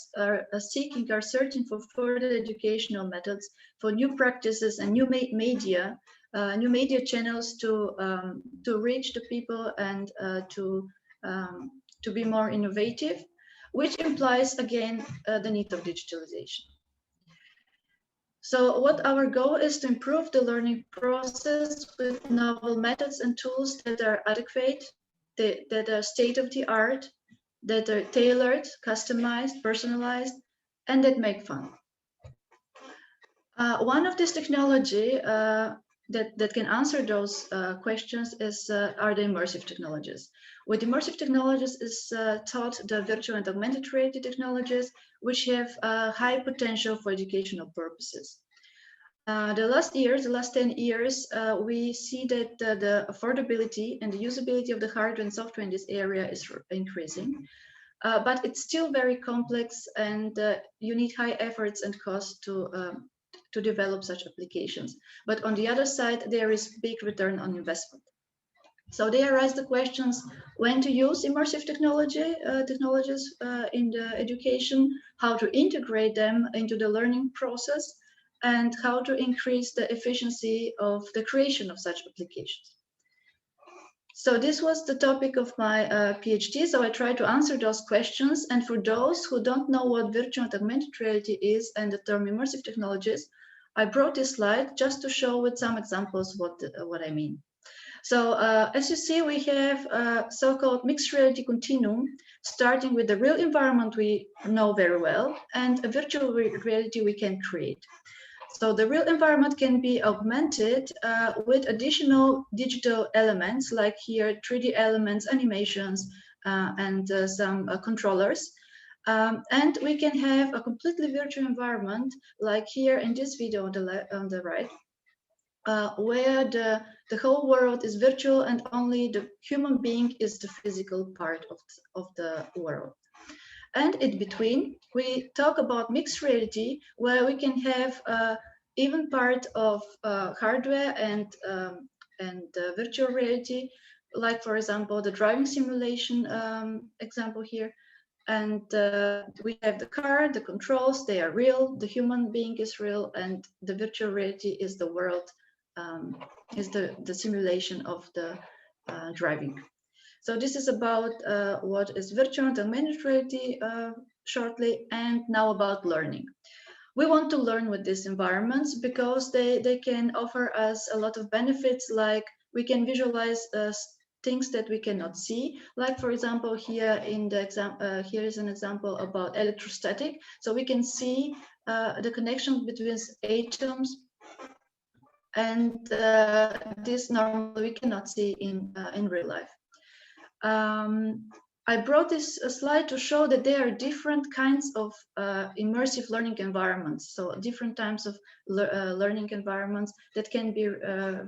searching for further educational methods, for new practices and new media channels to reach the people and to be more innovative, which implies again the need of digitalization. So what our goal is to improve the learning process with novel methods and tools that are adequate, that are state-of-the-art, that are tailored, customized, personalized, and that make fun. One of this technology that can answer those questions are the immersive technologies. With immersive technologies is taught the virtual and augmented reality technologies, which have high potential for educational purposes. The last 10 years, we see that the affordability and the usability of the hardware and software in this area is increasing. But it's still very complex, and you need high efforts and costs to develop such applications. But on the other side, there is big return on investment. So there arise the questions when to use immersive technologies in the education, how to integrate them into the learning process, and how to increase the efficiency of the creation of such applications. So this was the topic of my PhD. So I try to answer those questions. And for those who don't know what virtual and augmented reality is and the term immersive technologies, I brought this slide just to show with some examples what I mean. So as you see, we have a so-called mixed reality continuum, starting with the real environment we know very well and a virtual reality we can create. So the real environment can be augmented with additional digital elements, like here 3D elements, animations, and some controllers. And we can have a completely virtual environment, like here in this video on the right, where the whole world is virtual and only the human being is the physical part of the world. And in between, we talk about mixed reality, where we can have even part of hardware and virtual reality, like, for example, the driving simulation example here. And we have the car, the controls, they are real, the human being is real, and the virtual reality is the world, is the simulation of the driving. So this is about what is virtual and augmented reality shortly, and now about learning. We want to learn with these environments because they can offer us a lot of benefits, like we can visualize things that we cannot see. Like, for example, here in the here is an example about electrostatic. So we can see the connection between atoms, and this normally we cannot see in real life. I brought this slide to show that there are different kinds of immersive learning environments. So different types of learning environments that can be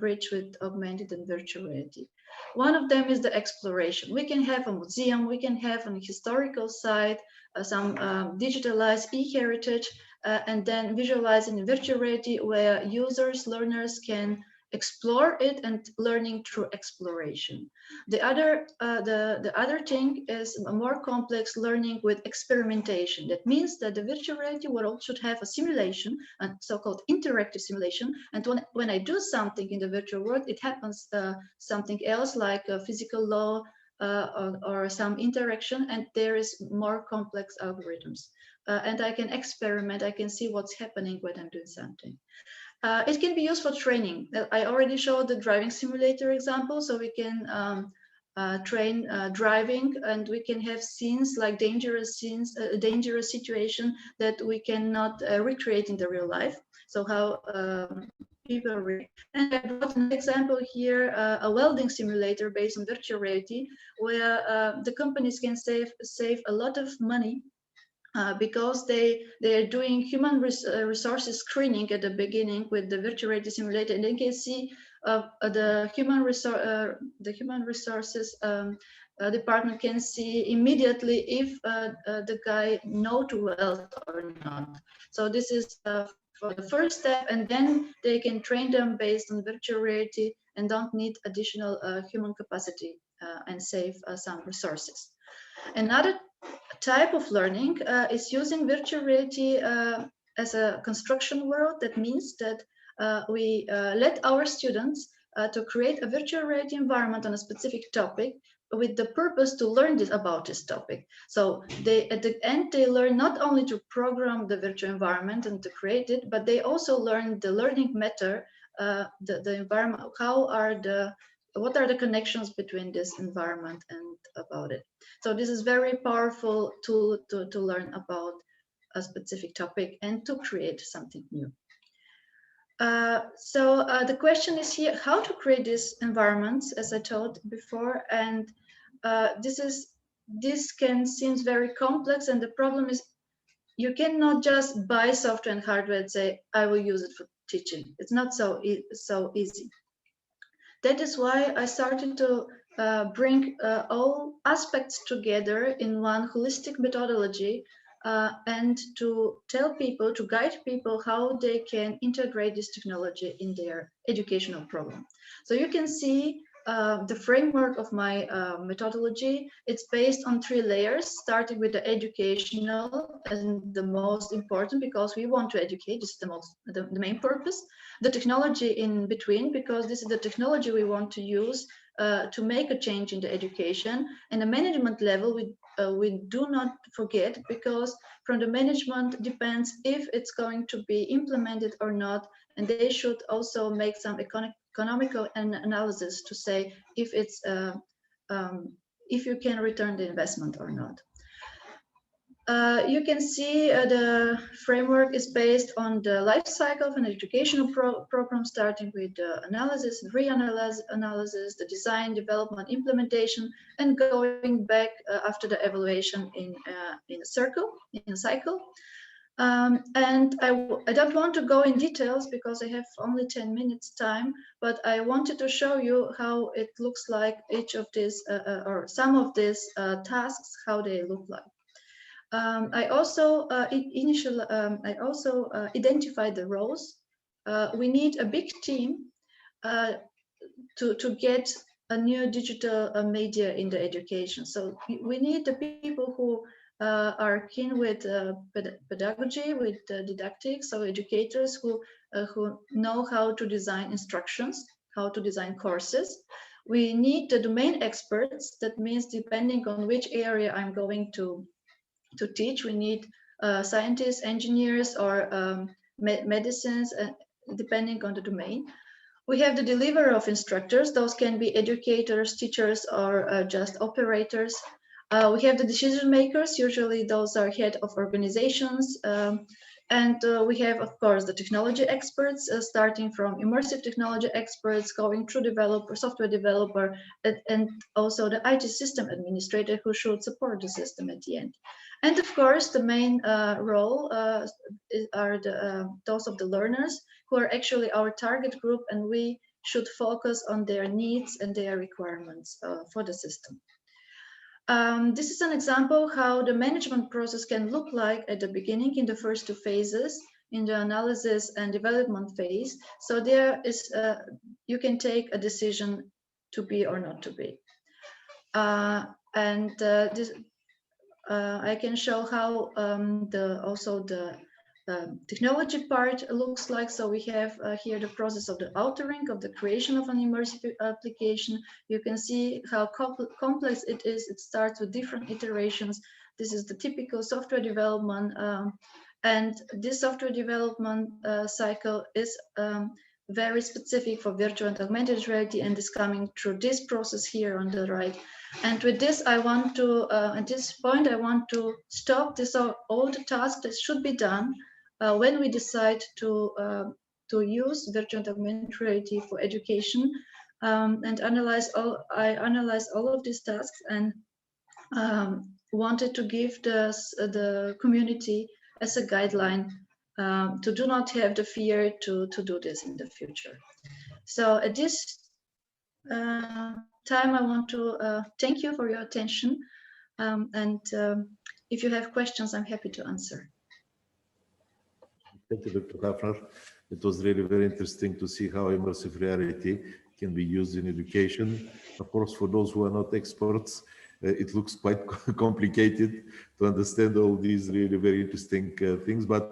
reached with augmented and virtual reality. One of them is the exploration. We can have a museum, we can have an historical site, some digitalized e-heritage, and then visualizing in virtual reality where users, learners can explore it and learning through exploration. The other thing is a more complex learning with experimentation. That means that the virtual reality world should have a simulation, a so-called interactive simulation. And when I do something in the virtual world, it happens something else, like a physical law or some interaction, and there is more complex algorithms. And I can experiment, I can see what's happening when I'm doing something. It can be used for training. I already showed the driving simulator example, so we can train driving, and we can have scenes like dangerous scenes, dangerous situation that we cannot recreate in the real life. So how people react. And I brought an example here, a welding simulator based on virtual reality, where the companies can save a lot of money because they are doing human resources screening at the beginning with the virtual reality simulator, and they can see the human resources department can see immediately if the guy know to weld or not. So this is for the first step, and then they can train them based on virtual reality and don't need additional human capacity and save some resources. Another type of learning is using virtual reality as a construction world. That means that we let our students to create a virtual reality environment on a specific topic with the purpose to learn about this topic. So they, at the end, they learn not only to program the virtual environment and to create it, but they also learn the learning method, the environment, what are the connections between this environment and about it. So this is very powerful tool to learn about a specific topic and to create something new. So the question is here, how to create these environments, as I told before, and this can seem very complex, and the problem is you cannot just buy software and hardware and say, I will use it for teaching. It's not so easy. That is why I started to bring all aspects together in one holistic methodology and to tell people, to guide people how they can integrate this technology in their educational program. So you can see the framework of my methodology. It's based on 3 layers, starting with the educational and the most important, because we want to educate. This is the main purpose. The technology in between, because this is the technology we want to use to make a change in the education. And the management level, we do not forget, because from the management depends if it's going to be implemented or not, and they should also make some economical analysis to say if it's if you can return the investment or not. You can see the framework is based on the life cycle of an educational program, starting with the analysis and reanalysis, the design, development, implementation, and going back after the evaluation in a cycle. And I don't want to go in details because I have only 10 minutes time, but I wanted to show you how it looks like each of these or some of these tasks, how they look like. I also identified the roles. We need a big team to get a new digital media in the education. So we need the people who are keen with pedagogy, with didactics, so educators who know how to design instructions, how to design courses. We need the domain experts. That means depending on which area I'm going to teach, we need scientists, engineers, or medicines, depending on the domain. We have the deliverer of instructors. Those can be educators, teachers, or just operators. We have the decision makers. Usually those are head of organizations. And we have, of course, the technology experts, starting from immersive technology experts, going through developer, software developer, and also the IT system administrator who should support the system at the end. And of course, the main role are those of the learners, who are actually our target group, and we should focus on their needs and their requirements for the system. This is an example how the management process can look like at the beginning in the first 2 phases, in the analysis and development phase. So there is, you can take a decision to be or not to be. I can show how also the technology part looks like. So we have here the process of the authoring, of the creation of an immersive application. You can see how complex it is. It starts with different iterations. This is the typical software development. And this software development cycle is very specific for virtual and augmented reality, and is coming through this process here on the right. And with this, I want to, at this point, I want to stop. These are all the tasks that should be done when we decide to use virtual and augmented reality for education, and I analyzed all of these tasks and wanted to give the community as a guideline to do not have the fear to do this in the future. So at this time, I want to thank you for your attention. If you have questions, I'm happy to answer. Thank you, Dr. Hafner. It was really very interesting to see how immersive reality can be used in education. Of course, for those who are not experts, it looks quite complicated to understand all these really very interesting things. But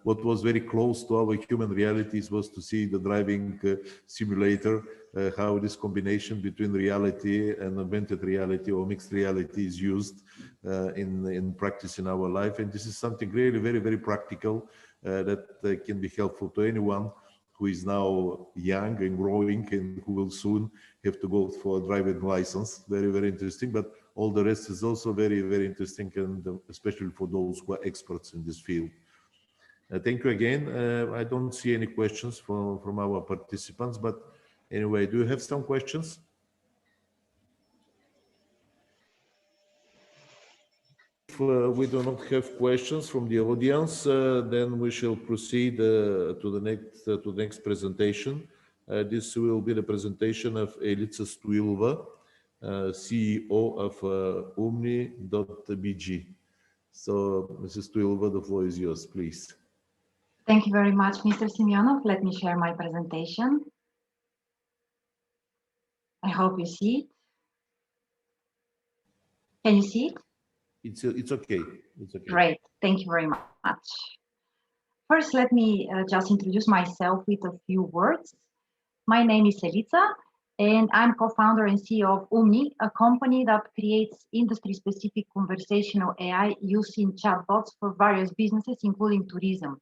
what was very close to our human realities was to see the driving simulator, how this combination between reality and augmented reality or mixed reality is used in practice in our life. And this is something really very, very practical that can be helpful to anyone who is now young and growing and who will soon have to go for a driving license. Very, very interesting. But all the rest is also very, very interesting, and especially for those who are experts in this field. Thank you again. I don't see any questions from our participants, but anyway, do you have some questions? If we do not have questions from the audience, then we shall proceed to the next presentation. This will be the presentation of Iliya Stoilova, CEO of Umni.bg. So, Mrs. Stoilova, the floor is yours, please. Thank you very much, Mr. Simeonov. Let me share my presentation. I hope you see it. Can you see it? It's okay. It's okay. Great. Thank you very much. First, let me just introduce myself with a few words. My name is Iliya, and I'm co-founder and CEO of Umni, a company that creates industry-specific conversational AI using chatbots for various businesses, including tourism.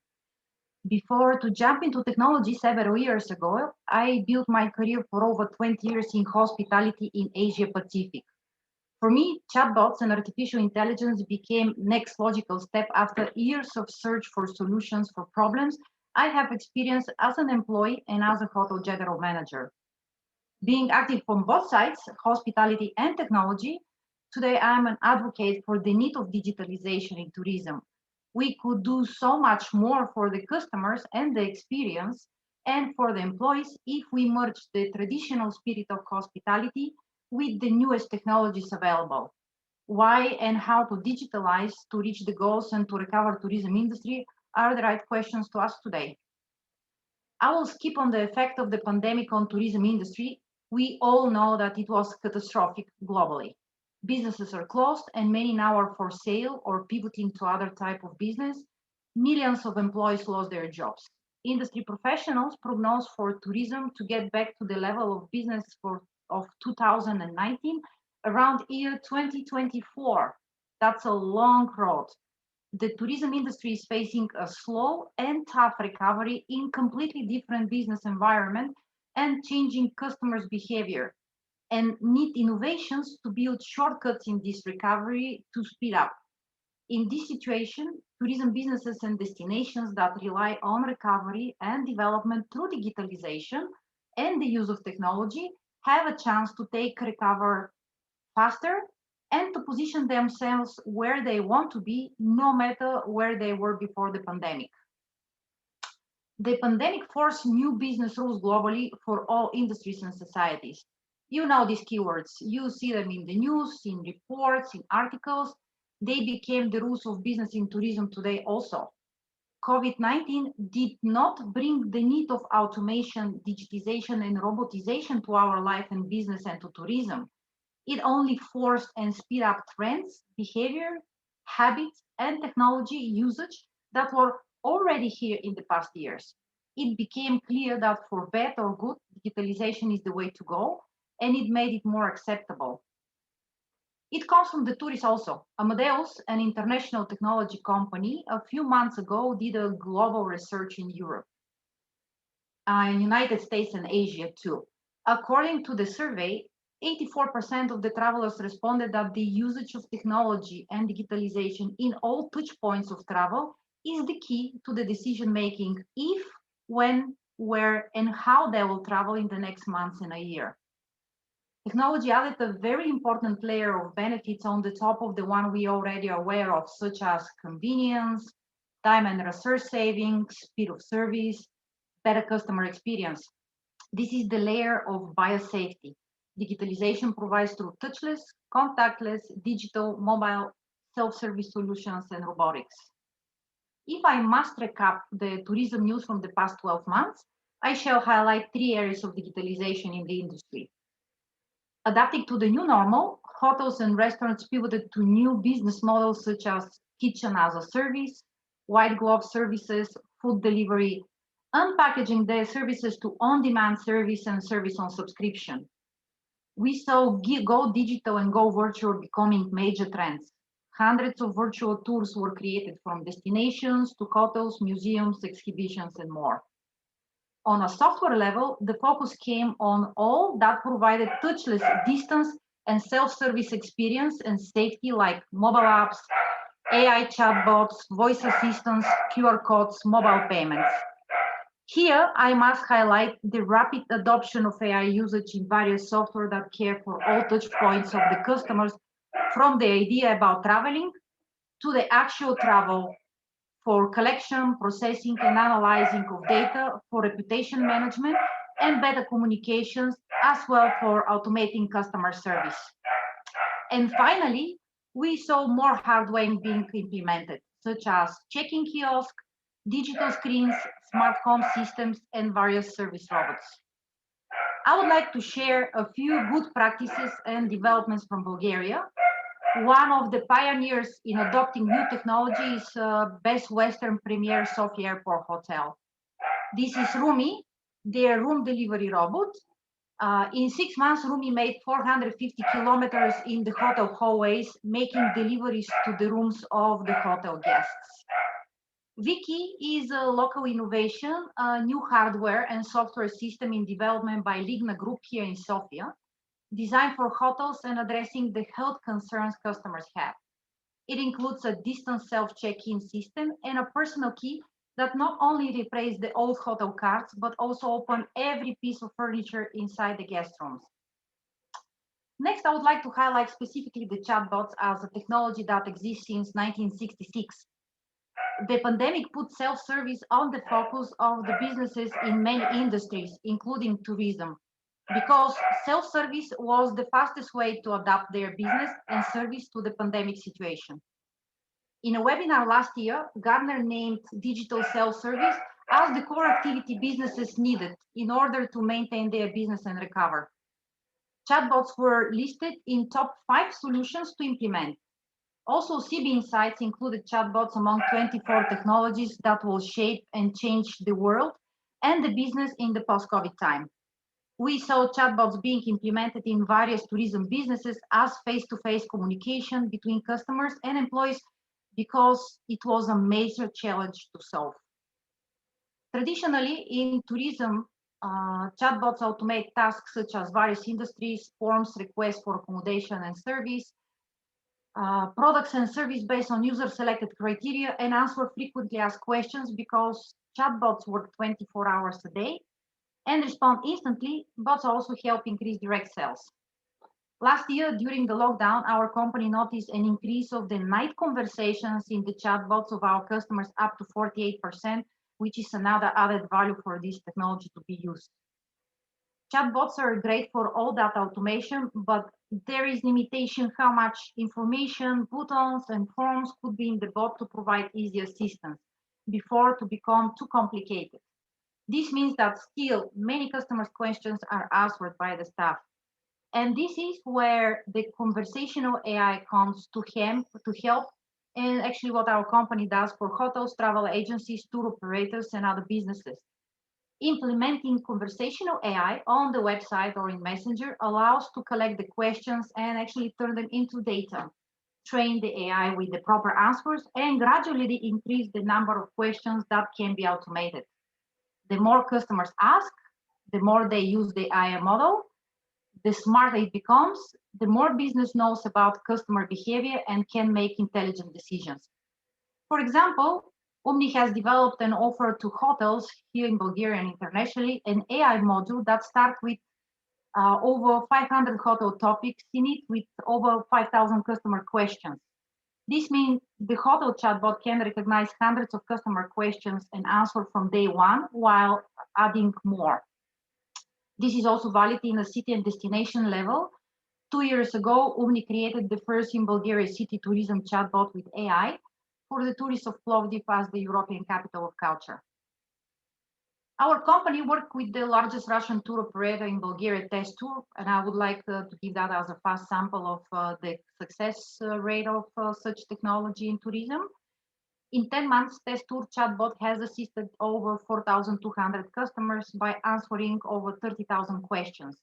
Before to jump into technology several years ago, I built my career for over 20 years in hospitality in Asia Pacific. For me, chatbots and artificial intelligence became next logical step after years of search for solutions for problems I have experienced as an employee and as a hotel general manager. Being active from both sides, hospitality and technology, today I'm an advocate for the need of digitalization in tourism. We could do so much more for the customers and the experience and for the employees if we merge the traditional spirit of hospitality with the newest technologies available. Why and how to digitalize to reach the goals and to recover tourism industry are the right questions to ask today. I will skip on the effect of the pandemic on tourism industry. We all know that it was catastrophic globally. Businesses are closed and many now are for sale or pivoting to other type of business. Millions of employees lost their jobs. Industry professionals prognose for tourism to get back to the level of business of 2019 around year 2024. That's a long road. The tourism industry is facing a slow and tough recovery in completely different business environment and changing customers' behavior, and need innovations to build shortcuts in this recovery to speed up. In this situation, tourism businesses and destinations that rely on recovery and development through digitalization and the use of technology have a chance to recover faster and to position themselves where they want to be, no matter where they were before the pandemic. The pandemic forced new business rules globally for all industries and societies. You know these keywords. You see them in the news, in reports, in articles. They became the rules of business in tourism today also. COVID-19 did not bring the need of automation, digitization, and robotization to our life and business and to tourism. It only forced and speed up trends, behavior, habits, and technology usage that were already here in the past years. It became clear that for bad or good, digitalization is the way to go, and it made it more acceptable. It comes from the tourists also. Amadeus, an international technology company, a few months ago did a global research in Europe, United States and Asia too. According to the survey, 84% of the travelers responded that the usage of technology and digitalization in all touch points of travel is the key to the decision making if, when, where, and how they will travel in the next months and a year. Technology added a very important layer of benefits on the top of the one we already are aware of, such as convenience, time and resource savings, speed of service, better customer experience. This is the layer of biosafety. Digitalization provides through touchless, contactless, digital, mobile, self-service solutions, and robotics. If I must recap the tourism news from the past 12 months, I shall highlight 3 areas of digitalization in the industry. Adapting to the new normal, hotels and restaurants pivoted to new business models such as kitchen as a service, white glove services, food delivery, unpackaging their services to on-demand service and service on subscription. We saw go digital and go virtual becoming major trends. Hundreds of virtual tours were created from destinations to hotels, museums, exhibitions, and more. On a software level, the focus came on all that provided touchless distance and self-service experience and safety, like mobile apps, AI chatbots, voice assistants, QR codes, mobile payments. Here, I must highlight the rapid adoption of AI usage in various software that care for all touch points of the customers, from the idea about traveling to the actual travel, for collection, processing, and analyzing of data, for reputation management and better communications, as well for automating customer service. And finally, we saw more hardware being implemented, such as check-in kiosk, digital screens, smart home systems, and various service robots. I would like to share a few good practices and developments from Bulgaria. One of the pioneers in adopting new technology is Best Western Premier Sofia Airport Hotel. This is Rumi, their room delivery robot. In 6 months, Rumi made 450 kilometers in the hotel hallways, making deliveries to the rooms of the hotel guests. Viki is a local innovation, a new hardware and software system in development by Ligna Group here in Sofia, designed for hotels and addressing the health concerns customers have. It includes a distance self-check-in system and a personal key that not only replaces the old hotel cards, but also open every piece of furniture inside the guest rooms. Next, I would like to highlight specifically the chatbots as a technology that exists since 1966. The pandemic put self-service on the focus of the businesses in many industries, including tourism, because self-service was the fastest way to adapt their business and service to the pandemic situation. In a webinar last year, Gartner named digital self-service as the core activity businesses needed in order to maintain their business and recover. Chatbots were listed in top 5 solutions to implement. Also, CB Insights included chatbots among 24 technologies that will shape and change the world and the business in the post-COVID time. We saw chatbots being implemented in various tourism businesses as face-to-face communication between customers and employees because it was a major challenge to solve. Traditionally, in tourism, chatbots automate tasks such as various industries, forms, requests for accommodation and service, products and service based on user-selected criteria, and answer frequently asked questions because chatbots work 24 hours a day and respond instantly, but also help increase direct sales. Last year, during the lockdown, our company noticed an increase of the night conversations in the chatbots of our customers up to 48%, which is another added value for this technology to be used. Chatbots are great for all that automation, but there is limitation how much information, buttons, and forms could be in the bot to provide easy assistance before to become too complicated. This means that still many customers' questions are answered by the staff. And this is where the conversational AI comes to help, and actually what our company does for hotels, travel agencies, tour operators, and other businesses. Implementing conversational AI on the website or in Messenger allows to collect the questions and actually turn them into data, train the AI with the proper answers, and gradually increase the number of questions that can be automated. The more customers ask, the more they use the AI model, the smarter it becomes, the more business knows about customer behavior and can make intelligent decisions. For example, Omni has developed an offer to hotels here in Bulgaria and internationally, an AI module that starts with over 500 hotel topics in it with over 5,000 customer questions. This means the hotel chatbot can recognize hundreds of customer questions and answer from day one while adding more. This is also valid in a city and destination level. 2 years ago, UMNI created the first in Bulgaria city tourism chatbot with AI for the tourists of Plovdiv as the European capital of culture. Our company worked with the largest Russian tour operator in Bulgaria, Test Tour, and I would like to give that as a fast sample of the success rate of such technology in tourism. In 10 months, Test Tour chatbot has assisted over 4,200 customers by answering over 30,000 questions.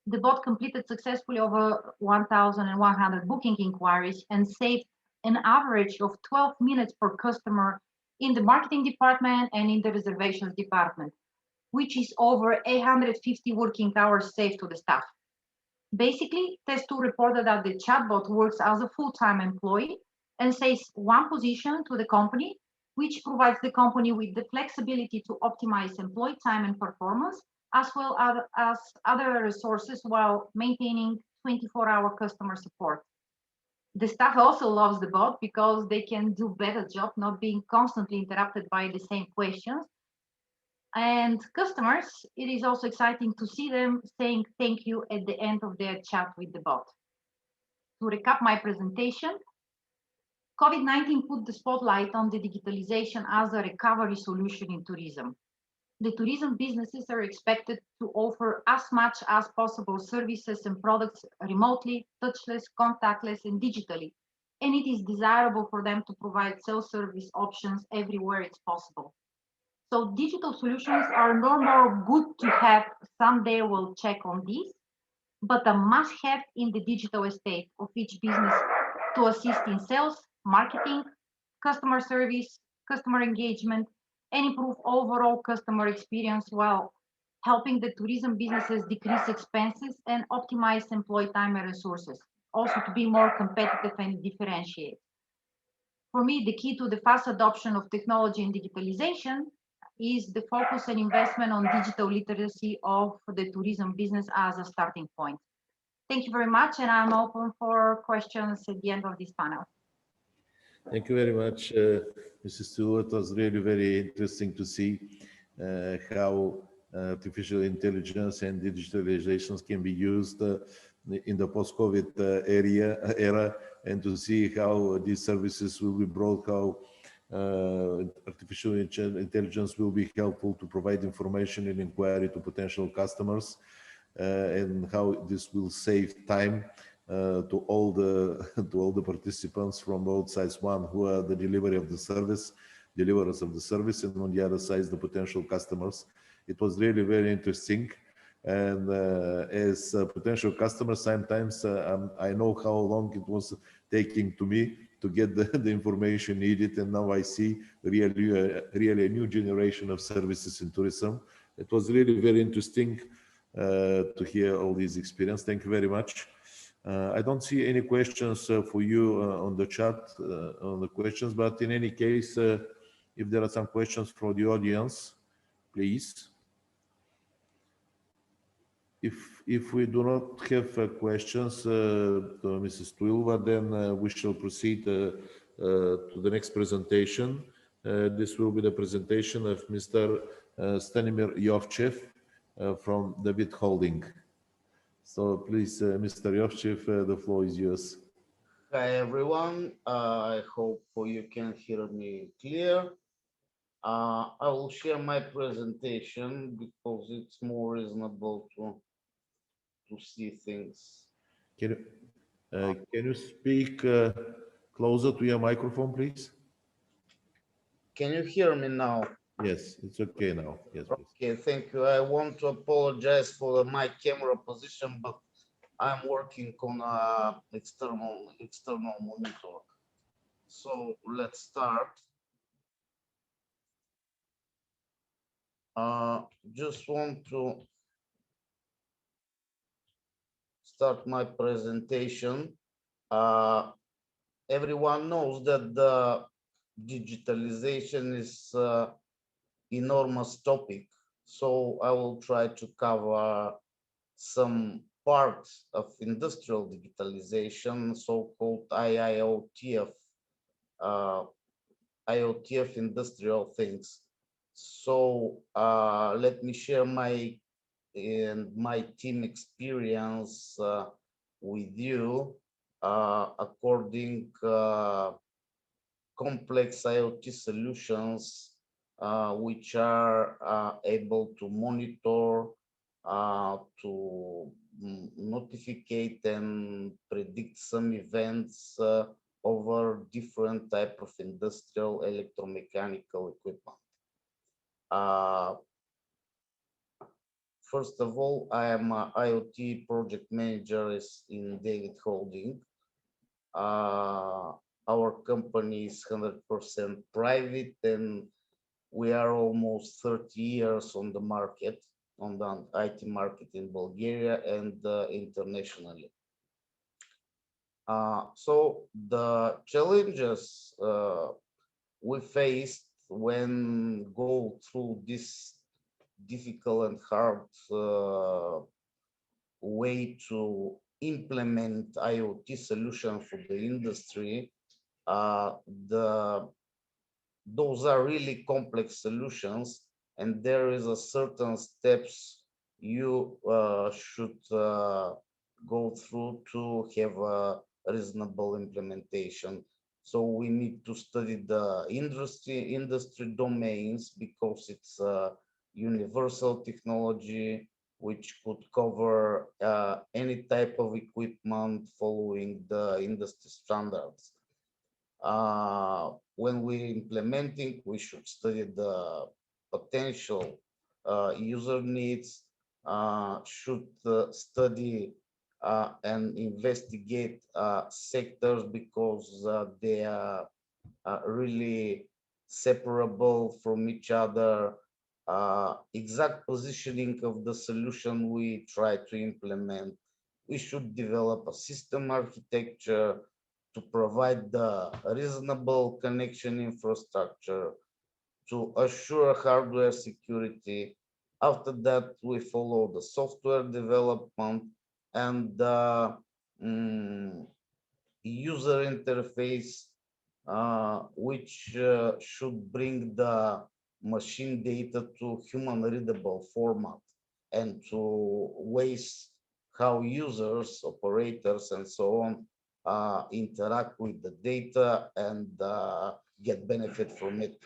The bot completed successfully over 1,100 booking inquiries and saved an average of 12 minutes per customer in the marketing department and in the reservations department, which is over 850 working hours saved to the staff. Basically, Test2 reported that the chatbot works as a full-time employee and saves one position to the company, which provides the company with the flexibility to optimize employee time and performance, as well as other resources while maintaining 24-hour customer support. The staff also loves the bot because they can do better job not being constantly interrupted by the same questions. And customers, it is also exciting to see them saying thank you at the end of their chat with the bot. To recap my presentation, COVID-19 put the spotlight on the digitalization as a recovery solution in tourism. The tourism businesses are expected to offer as much as possible services and products remotely, touchless, contactless, and digitally. And it is desirable for them to provide self-service options everywhere it's possible. So digital solutions are no more good to have, someday we'll check on this, but a must-have in the digital estate of each business to assist in sales, marketing, customer service, customer engagement, and improve overall customer experience while helping the tourism businesses decrease expenses and optimize employee time and resources, also to be more competitive and differentiate. For me, the key to the fast adoption of technology and digitalization is the focus and investment on digital literacy of the tourism business as a starting point. Thank you very much, and I'm open for questions at the end of this panel. Thank you very much, Mrs. Stewart. It was really very interesting to see how artificial intelligence and digitalizations can be used in the post-COVID era, and to see how these services will be brought, how artificial intelligence will be helpful to provide information and inquiry to potential customers, and how this will save time to all the participants from both sides. One, who are the deliverers of the service, and on the other side, the potential customers. It was really very interesting. And as a potential customer, sometimes I know how long it was taking to me to get the information needed, and now I see really a new generation of services in tourism. It was really very interesting to hear all these experience. Thank you very much. I don't see any questions for you on the chat, on the questions, but in any case, if there are some questions from the audience, please. If we do not have questions to Mrs. Tuilova, then we shall proceed to the next presentation. This will be the presentation of Mr. Stanimir Yovchev from the Bit Holding. So please, Mr. Yovchev, the floor is yours. Hi, everyone. I hope you can hear me clear. I will share my presentation because it's more reasonable to see things. Can you speak closer to your microphone, please? Can you hear me now? Yes, it's okay now. Yes, please. Okay, thank you. I want to apologize for my camera position, but I'm working on an external monitor. So let's start. Just want to start my presentation. Everyone knows that the digitalization is enormous topic, so I will try to cover some parts of industrial digitalization, so-called IoTF, industrial things. So let me share my and my team experience with you according complex IoT solutions which are able to monitor, to notificate and predict some events over different type of industrial electromechanical equipment. First of all, I am an IoT project manager in David Holding. Our company is 100% private, and we are almost 30 years on the market, on the IT market in Bulgaria and internationally. So the challenges we faced when go through this difficult and hard way to implement IoT solution for the industry, those are really complex solutions, and there is a certain steps you should go through to have a reasonable implementation. So we need to study the industry domains because it's a universal technology which could cover any type of equipment following the industry standards. When we're implementing, we should study the potential user needs, should study and investigate sectors because they are really separable from each other. Exact positioning of the solution we try to implement. We should develop a system architecture to provide the reasonable connection infrastructure, to assure hardware security. After that, we follow the software development and the user interface, which should bring the machine data to human readable format and to ways how users, operators, and so on interact with the data and get benefit from it.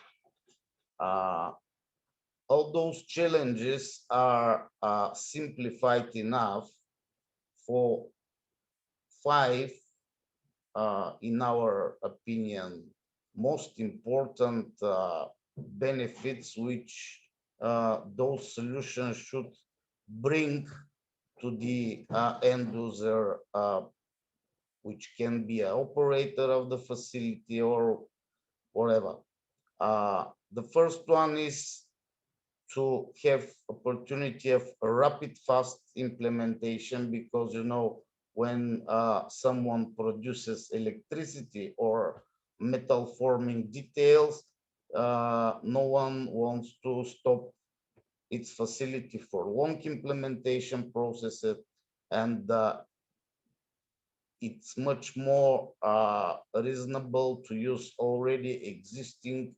All those challenges are simplified enough for 5, in our opinion, most important benefits which those solutions should bring to the end user, which can be an operator of the facility or whatever. The first one is to have opportunity of a rapid, fast implementation, because when someone produces electricity or metal forming details, no one wants to stop its facility for long implementation processes, and it's much more reasonable to use already existing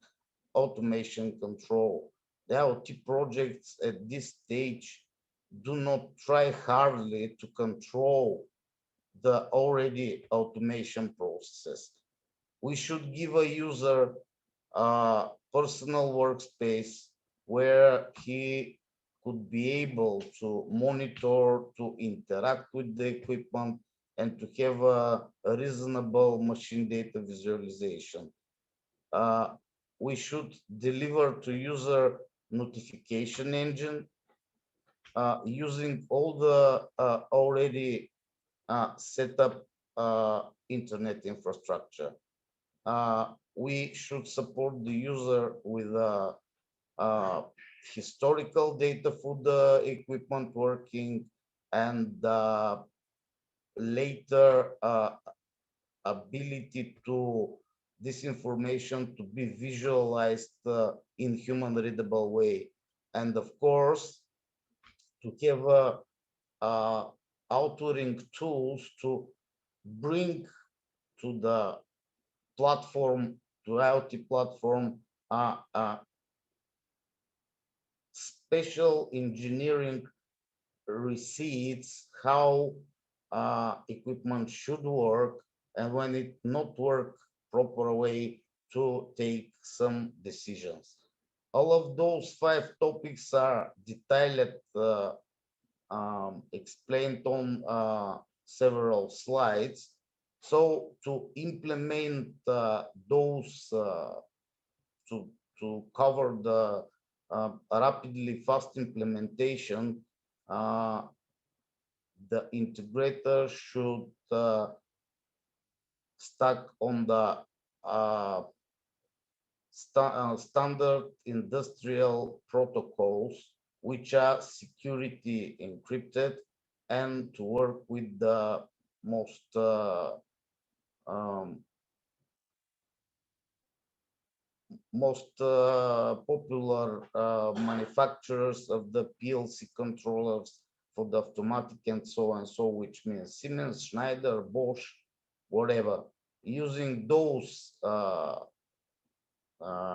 automation control. The IoT projects at this stage do not try hardly to control the already automation processes. We should give a user a personal workspace where he could be able to monitor, to interact with the equipment, and to have a reasonable machine data visualization. We should deliver to user notification engine using all the already set up internet infrastructure. We should support the user with historical data for the equipment working, and later ability to this information to be visualized in human readable way, and of course to have authoring tools to bring to the platform, to IoT platform, special engineering receipts how equipment should work, and when it not work proper way to take some decisions. All of those 5 topics are detailed, explained on several slides. So to implement those, to cover the rapidly fast implementation, the integrator should stack on the standard industrial protocols, which are security encrypted, and to work with the most popular manufacturers of the PLC controllers for the automatic and so on, so which means Siemens, Schneider, Bosch, whatever. Using those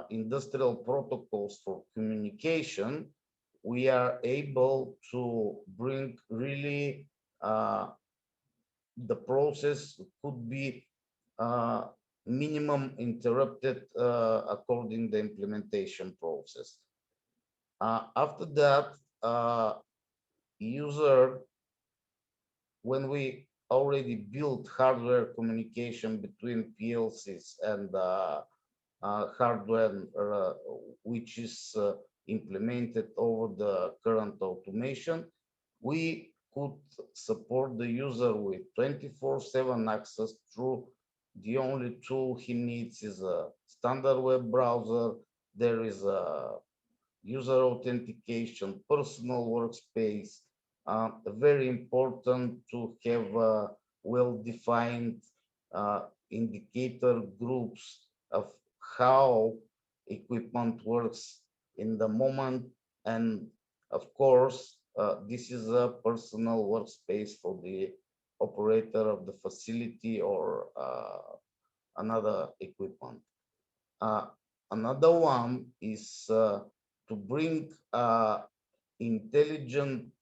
industrial protocols for communication, we are able to bring really the process could be minimum interrupted according the implementation process. After that, user, when we already built hardware communication between PLCs and hardware which is implemented over the current automation, we could support the user with 24/7 access through the only tool he needs is a standard web browser. There is a user authentication, personal workspace. Very important to have well-defined indicator groups of how equipment works in the moment. And of course, this is a personal workspace for the operator of the facility or another equipment. Another one is to bring intelligent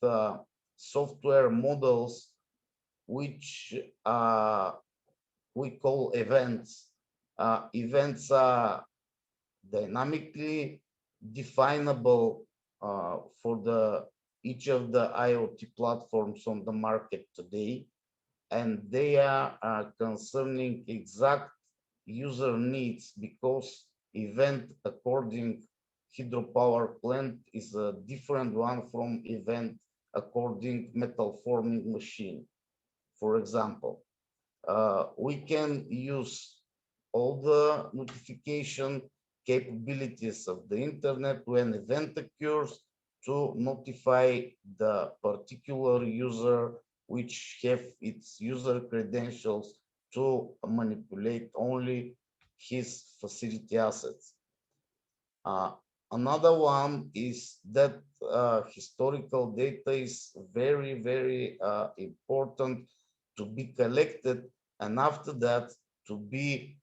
software models, which we call events. Events are dynamically definable for each of the IoT platforms on the market today, and they are concerning exact user needs, because event according hydropower plant is a different one from event according metal forming machine. For example, we can use all the notification capabilities of the internet when event occurs to notify the particular user which have its user credentials to manipulate only his facility assets. Another one is that historical data is very, very important to be collected, and after that to be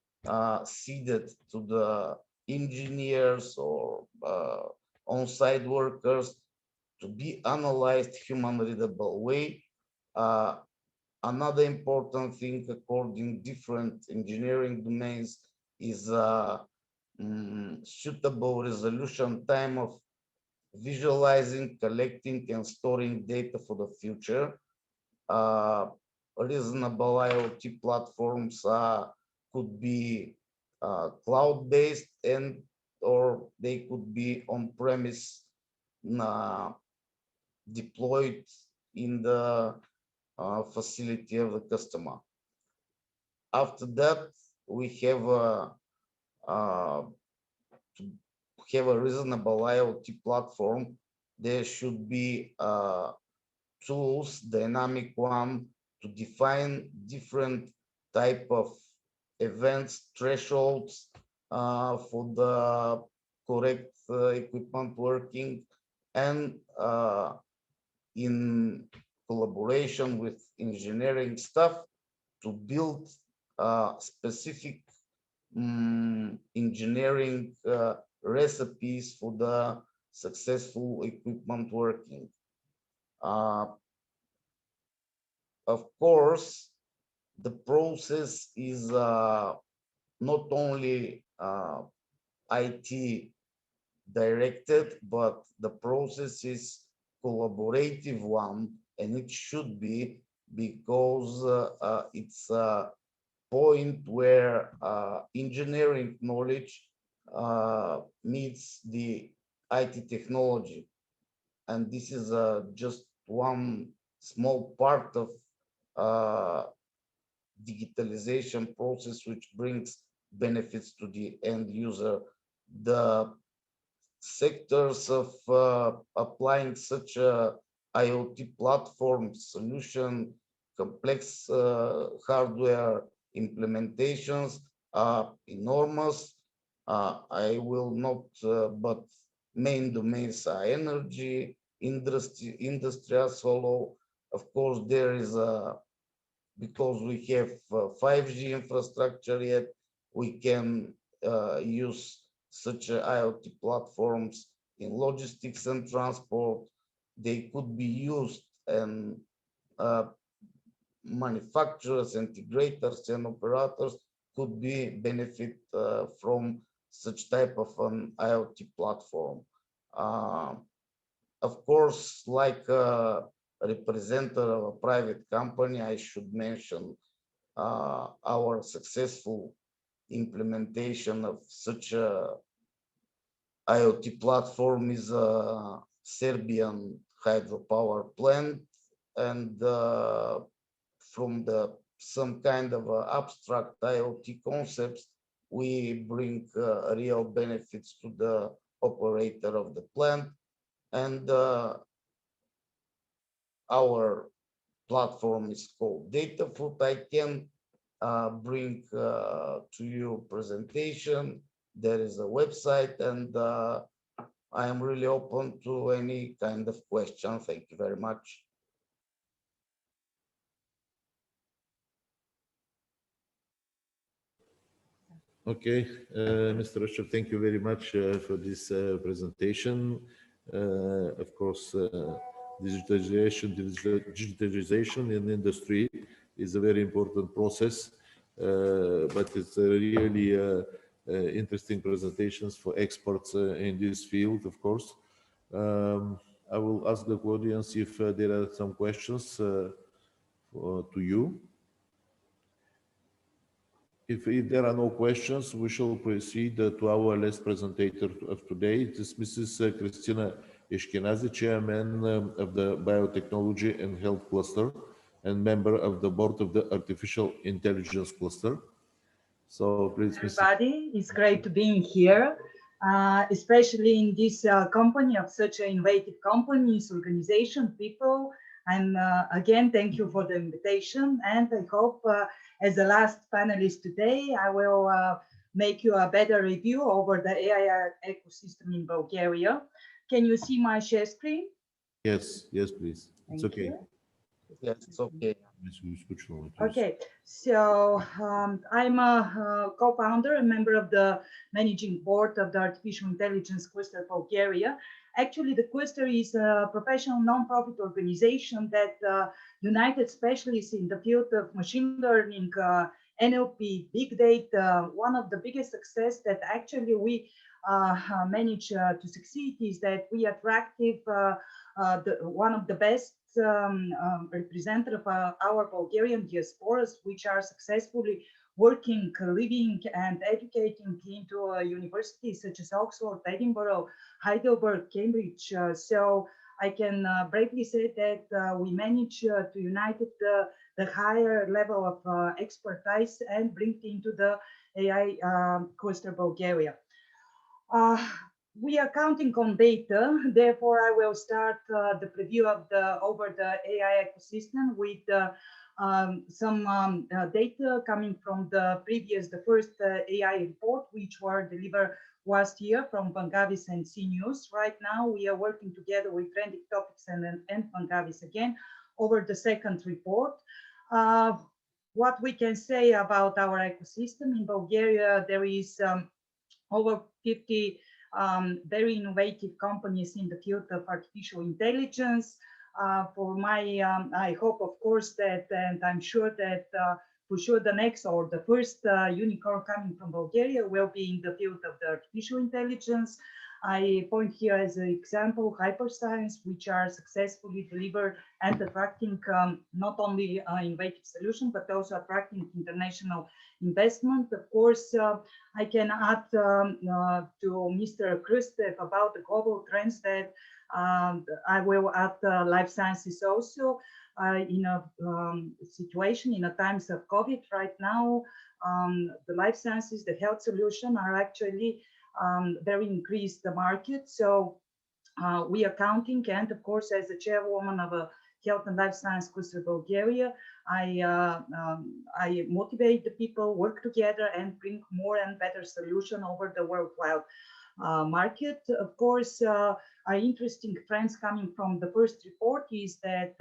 seeded to the engineers or on-site workers to be analyzed human readable way. Another important thing according different engineering domains is suitable resolution time of visualizing, collecting, and storing data for the future. Reasonable IoT platforms could be cloud-based and or they could be on-premise deployed in the facility of the customer. After that, we have to have a reasonable IoT platform. There should be tools, dynamic one, to define different type of events, thresholds for the correct equipment working, and in collaboration with engineering staff to build specific engineering recipes for the successful equipment working. Of course, the process is not only IT directed, but the process is collaborative one, and it should be, because it's a point where engineering knowledge meets the IT technology. And this is just one small part of digitalization process, which brings benefits to the end user. The sectors of applying such a IoT platform solution, complex hardware implementations are enormous. I will not, but main domains are energy, industrial, solo. Of course, there is a, because we have 5G infrastructure yet, we can use such IoT platforms in logistics and transport. They could be used, and manufacturers, integrators, and operators could be benefit from such type of an IoT platform. Of course, like a representative of a private company, I should mention our successful implementation of such a IoT platform is a Serbian hydropower plant, and from the some kind of abstract IoT concepts, we bring real benefits to the operator of the plant, and our platform is called DataFood. I can bring to you presentation. There is a website, and I am really open to any kind of question. Thank you very much. Okay, Mr. Rashid, thank you very much for this presentation. Of course, digitalization in industry is a very important process, but it's really interesting presentations for experts in this field, of course. I will ask the audience if there are some questions to you. If there are no questions, we shall proceed to our last presenter of today. It is Mrs. Kristina Eskenazi, Chairman of the Biotechnology and Health Cluster and member of the board of the Artificial Intelligence Cluster. So please, everybody, it's great to be here, especially in this company of such an innovative companies, organization, people. And again, thank you for the invitation. And I hope as the last panelist today, I will make you a better review over the AI ecosystem in Bulgaria. Can you see my share screen? Yes, yes, please. It's Thank okay. you. Yes, it's okay. Okay, so I'm a co-founder and member of the managing board of the Artificial Intelligence Cluster Bulgaria. Actually, the cluster is a professional non-profit organization that united specialists in the field of machine learning, NLP, big data. One of the biggest success that actually we managed to succeed is that we attracted one of the best representative of our Bulgarian diasporas, which are successfully working, living, and educating into universities such as Oxford, Edinburgh, Heidelberg, Cambridge. So I can bravely say that we managed to unite the higher level of expertise and bring it into the AI cluster Bulgaria. We are counting on data, therefore I will start the preview of over the AI ecosystem with some data coming from the first AI report, which were delivered last year from Vangavis and CNews. Right now we are working together with Trending Topics and Vangavis again over the second report. What we can say about our ecosystem in Bulgaria, there is over 50 very innovative companies in the field of artificial intelligence. For my, I hope, of course, that, and I'm sure that for sure the next or the first unicorn coming from Bulgaria will be in the field of the artificial intelligence. I point here as an example hyperscience, which are successfully delivered and attracting not only innovative solutions, but also attracting international investment. Of course, I can add to Mr. Krastev about the global trends that I will add life sciences also. In a situation, in a times of COVID right now, the life sciences, the health solution are actually very increased the market. So we are counting, and of course, as the chairwoman of a Health and Life Science Cluster Bulgaria, I motivate the people, work together, and bring more and better solution over the worldwide market. Of course, interesting trends coming from the first report is that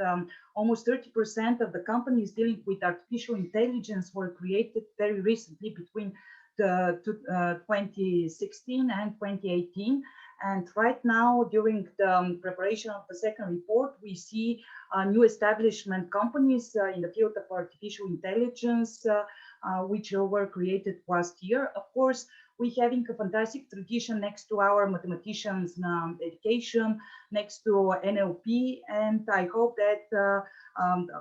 almost 30% of the companies dealing with artificial intelligence were created very recently between the 2016 and 2018. And right now, during the preparation of the second report, we see new establishment companies in the field of artificial intelligence, which were created last year. Of course, we're having a fantastic tradition next to our mathematicians education, next to NLP, and I hope that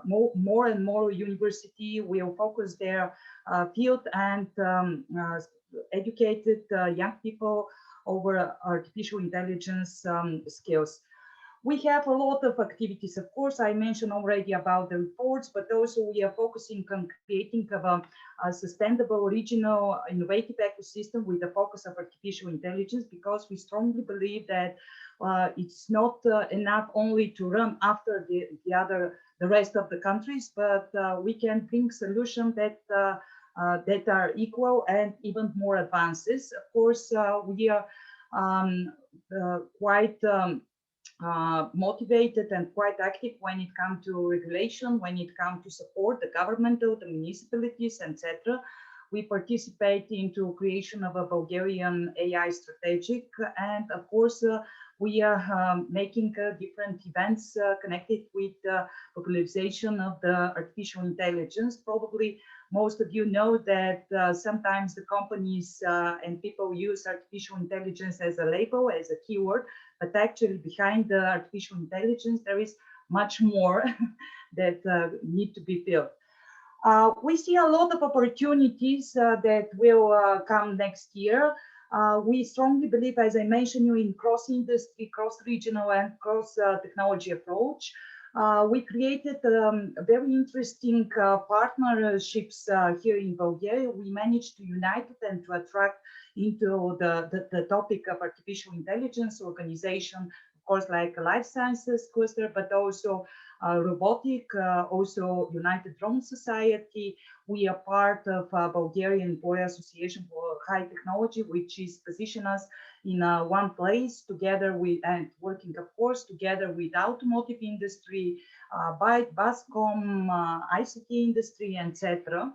more and more university will focus their field and educated young people over artificial intelligence skills. We have a lot of activities. Of course, I mentioned already about the reports, but also we are focusing on creating a sustainable regional innovative ecosystem with the focus of artificial intelligence, because we strongly believe that it's not enough only to run after the rest of the countries, but we can bring solutions that are equal and even more advances. Of course, we are quite motivated and quite active when it comes to regulation, when it comes to support the governmental, the municipalities, etc. We participate into creation of a Bulgarian AI strategic, and of course, we are making different events connected with the popularization of the artificial intelligence. Probably most of you know that sometimes the companies and people use artificial intelligence as a label, as a keyword, but actually behind the artificial intelligence, there is much more that need to be filled. We see a lot of opportunities that will come next year. We strongly believe, as I mentioned, in cross-industry, cross-regional, and cross-technology approach. We created very interesting partnerships here in Bulgaria. We managed to unite it and to attract into the topic of artificial intelligence organization, of course, like life sciences cluster, but also robotic, also United Drone Society. We are part of Bulgarian Employee Association for High Technology, which is positioned us in one place together with, and working, of course, together with automotive industry, Byte, Bascom, ICT industry, etc.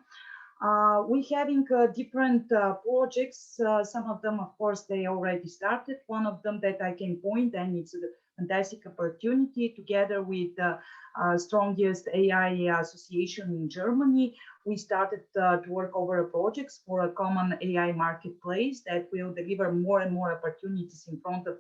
We're having different projects. Some of them, of course, they already started. One of them that I can point, and it's a fantastic opportunity, together with the strongest AI association in Germany. We started to work over projects for a common AI marketplace that will deliver more and more opportunities in front of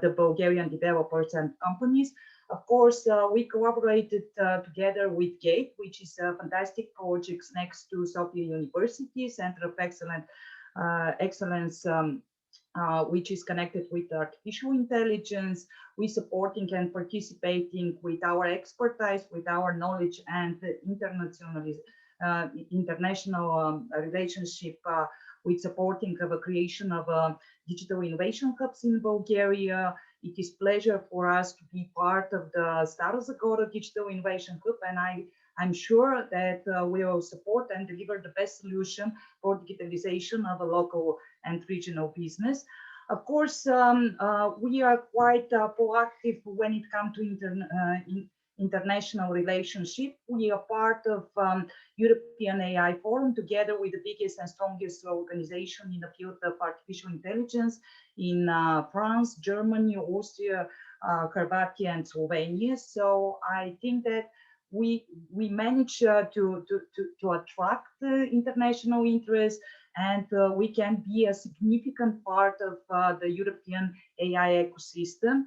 the Bulgarian developers and companies. Of course, we collaborated together with GATE, which is a fantastic project next to Sofia University, Center of Excellence, which is connected with artificial intelligence. We supporting and participating with our expertise, with our knowledge and international relationship with supporting of a creation of digital innovation hubs in Bulgaria. It is pleasure for us to be part of the Stara Zagora Digital Innovation Hub, and I'm sure that we will support and deliver the best solution for digitalization of a local and regional business. Of course, we are quite proactive when it comes to international relationship. We are part of European AI Forum together with the biggest and strongest organization in the field of artificial intelligence in France, Germany, Austria, Slovakia and Slovenia. So I think that we manage to attract international interest, and we can be a significant part of the European AI ecosystem.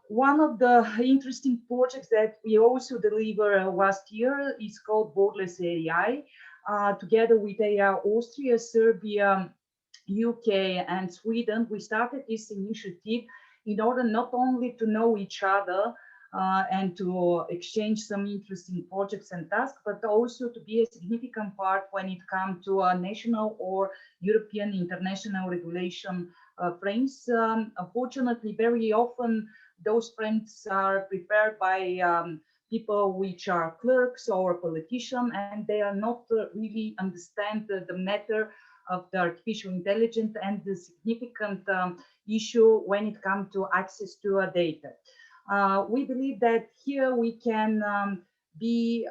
One of the interesting projects that we also delivered last year is called Borderless AI. Together with AI Austria, Serbia, UK, and Sweden, we started this initiative in order not only to know each other and to exchange some interesting projects and tasks, but also to be a significant part when it comes to national or European international regulation frames. Unfortunately, very often those frames are prepared by people which are clerks or politicians, and they are not really understand the matter of the artificial intelligence and the significant issue when it comes to access to data. We believe that here we can be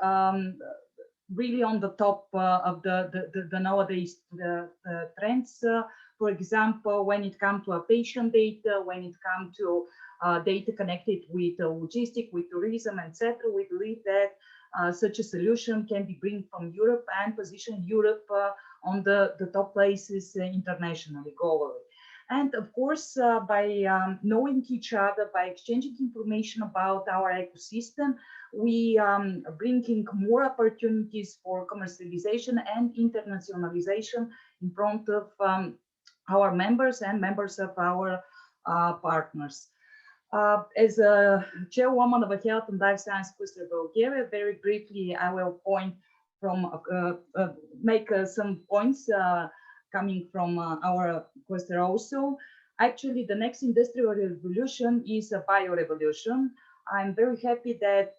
really on the top of the nowadays trends. For example, when it comes to patient data, when it comes to data connected with logistics, with tourism, etc., we believe that such a solution can be bring from Europe and position Europe on the top places internationally, globally. And of course, by knowing each other, by exchanging information about our ecosystem, we are bringing more opportunities for commercialization and internationalization in front of our members and members of our partners. As a chairwoman of a Health and Life Science Cluster Bulgaria, very briefly, I will point from make some points coming from our cluster also. Actually, the next industrial revolution is a bio-revolution. I'm very happy that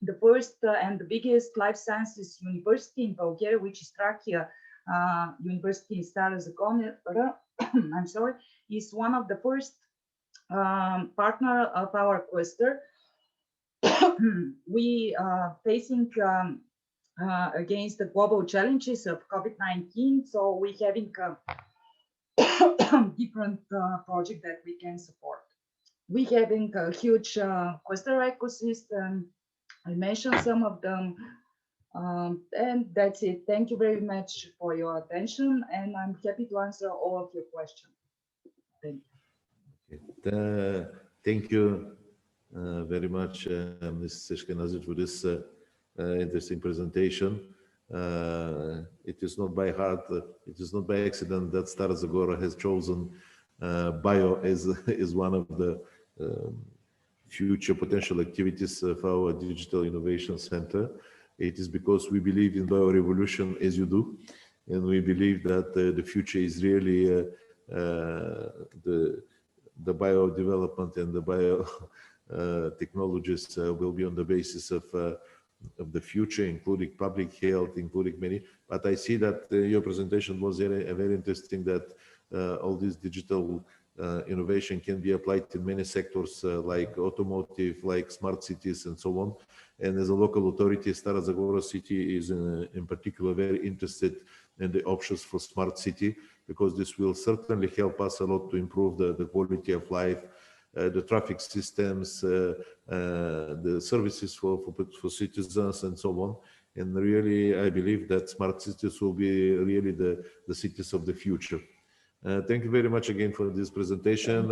the first and the biggest life sciences university in Bulgaria, which is Trachea University in Stara, Zagora, I'm sorry, is one of the first partner of our cluster. We are facing against the global challenges of COVID-19, so we're having different projects that we can support. We're having a huge cluster ecosystem. I mentioned some of them, and that's it. Thank you very much for your attention, and I'm happy to answer all of your questions. Thank you. Thank you very much, Ms. Eskenazi, for this interesting presentation. It is not by heart, it is not by accident that Stara Zagora has chosen bio as one of the future potential activities of our Digital Innovation Center. It is because we believe in bio-revolution as you do, and we believe that the future is really the bio development and the bio technologies will be on the basis of the future, including public health, including many. But I see that your presentation was very interesting, that all this digital innovation can be applied in many sectors like automotive, like smart cities and so on. And as a local authority, Stara Zagora city is in particular very interested in the options for smart city, because this will certainly help us a lot to improve the quality of life, the traffic systems, the services for citizens and so on. And really, I believe that smart cities will be really the cities of the future. Thank you very much again for this presentation.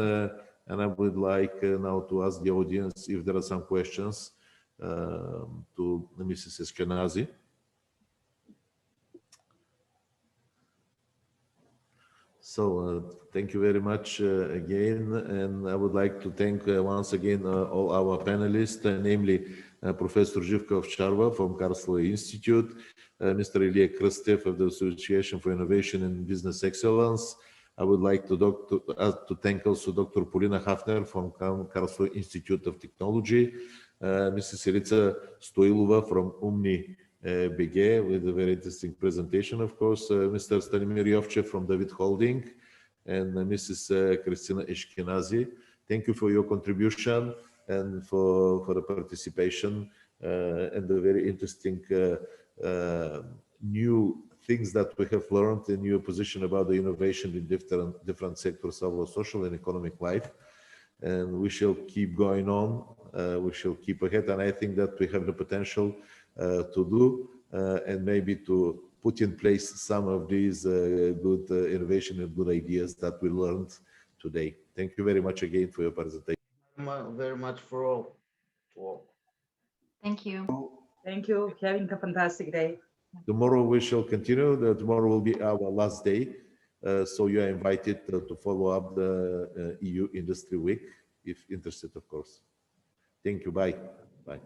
And I would like now to ask the audience if there are some questions to Mrs. Eskenazi. So thank you very much again, and I would like to thank once again all our panelists, namely Professor Jivka Ovtcharova from Karlsruhe Institute, Mr. Iliya Krastev of the Association for Innovation and Business Excellence. I would like to thank also Dr. Polina Hafner from Karlsruhe Institute of Technology, Mrs. Iliya Stoilova from UMNI BG with a very interesting presentation, of course, Mr. Stanimir Yovchev from David Holding, and Mrs. Kristina Eskenazi. Thank you for your contribution and for the participation and the very interesting new things that we have learned in your position about the innovation in different sectors of our social and economic life. and we shall keep going on. We shall keep ahead, and I think that we have the potential to do and maybe to put in place some of these good innovation and good ideas that we learned today. Thank you very much again for your presentation. Very much for all. Thank you. Thank you. Having a fantastic day. Tomorrow we shall continue. Tomorrow will be our last day. So you are invited to follow up the EU Industry Week, if interested, of course. Thank you. Bye. Bye.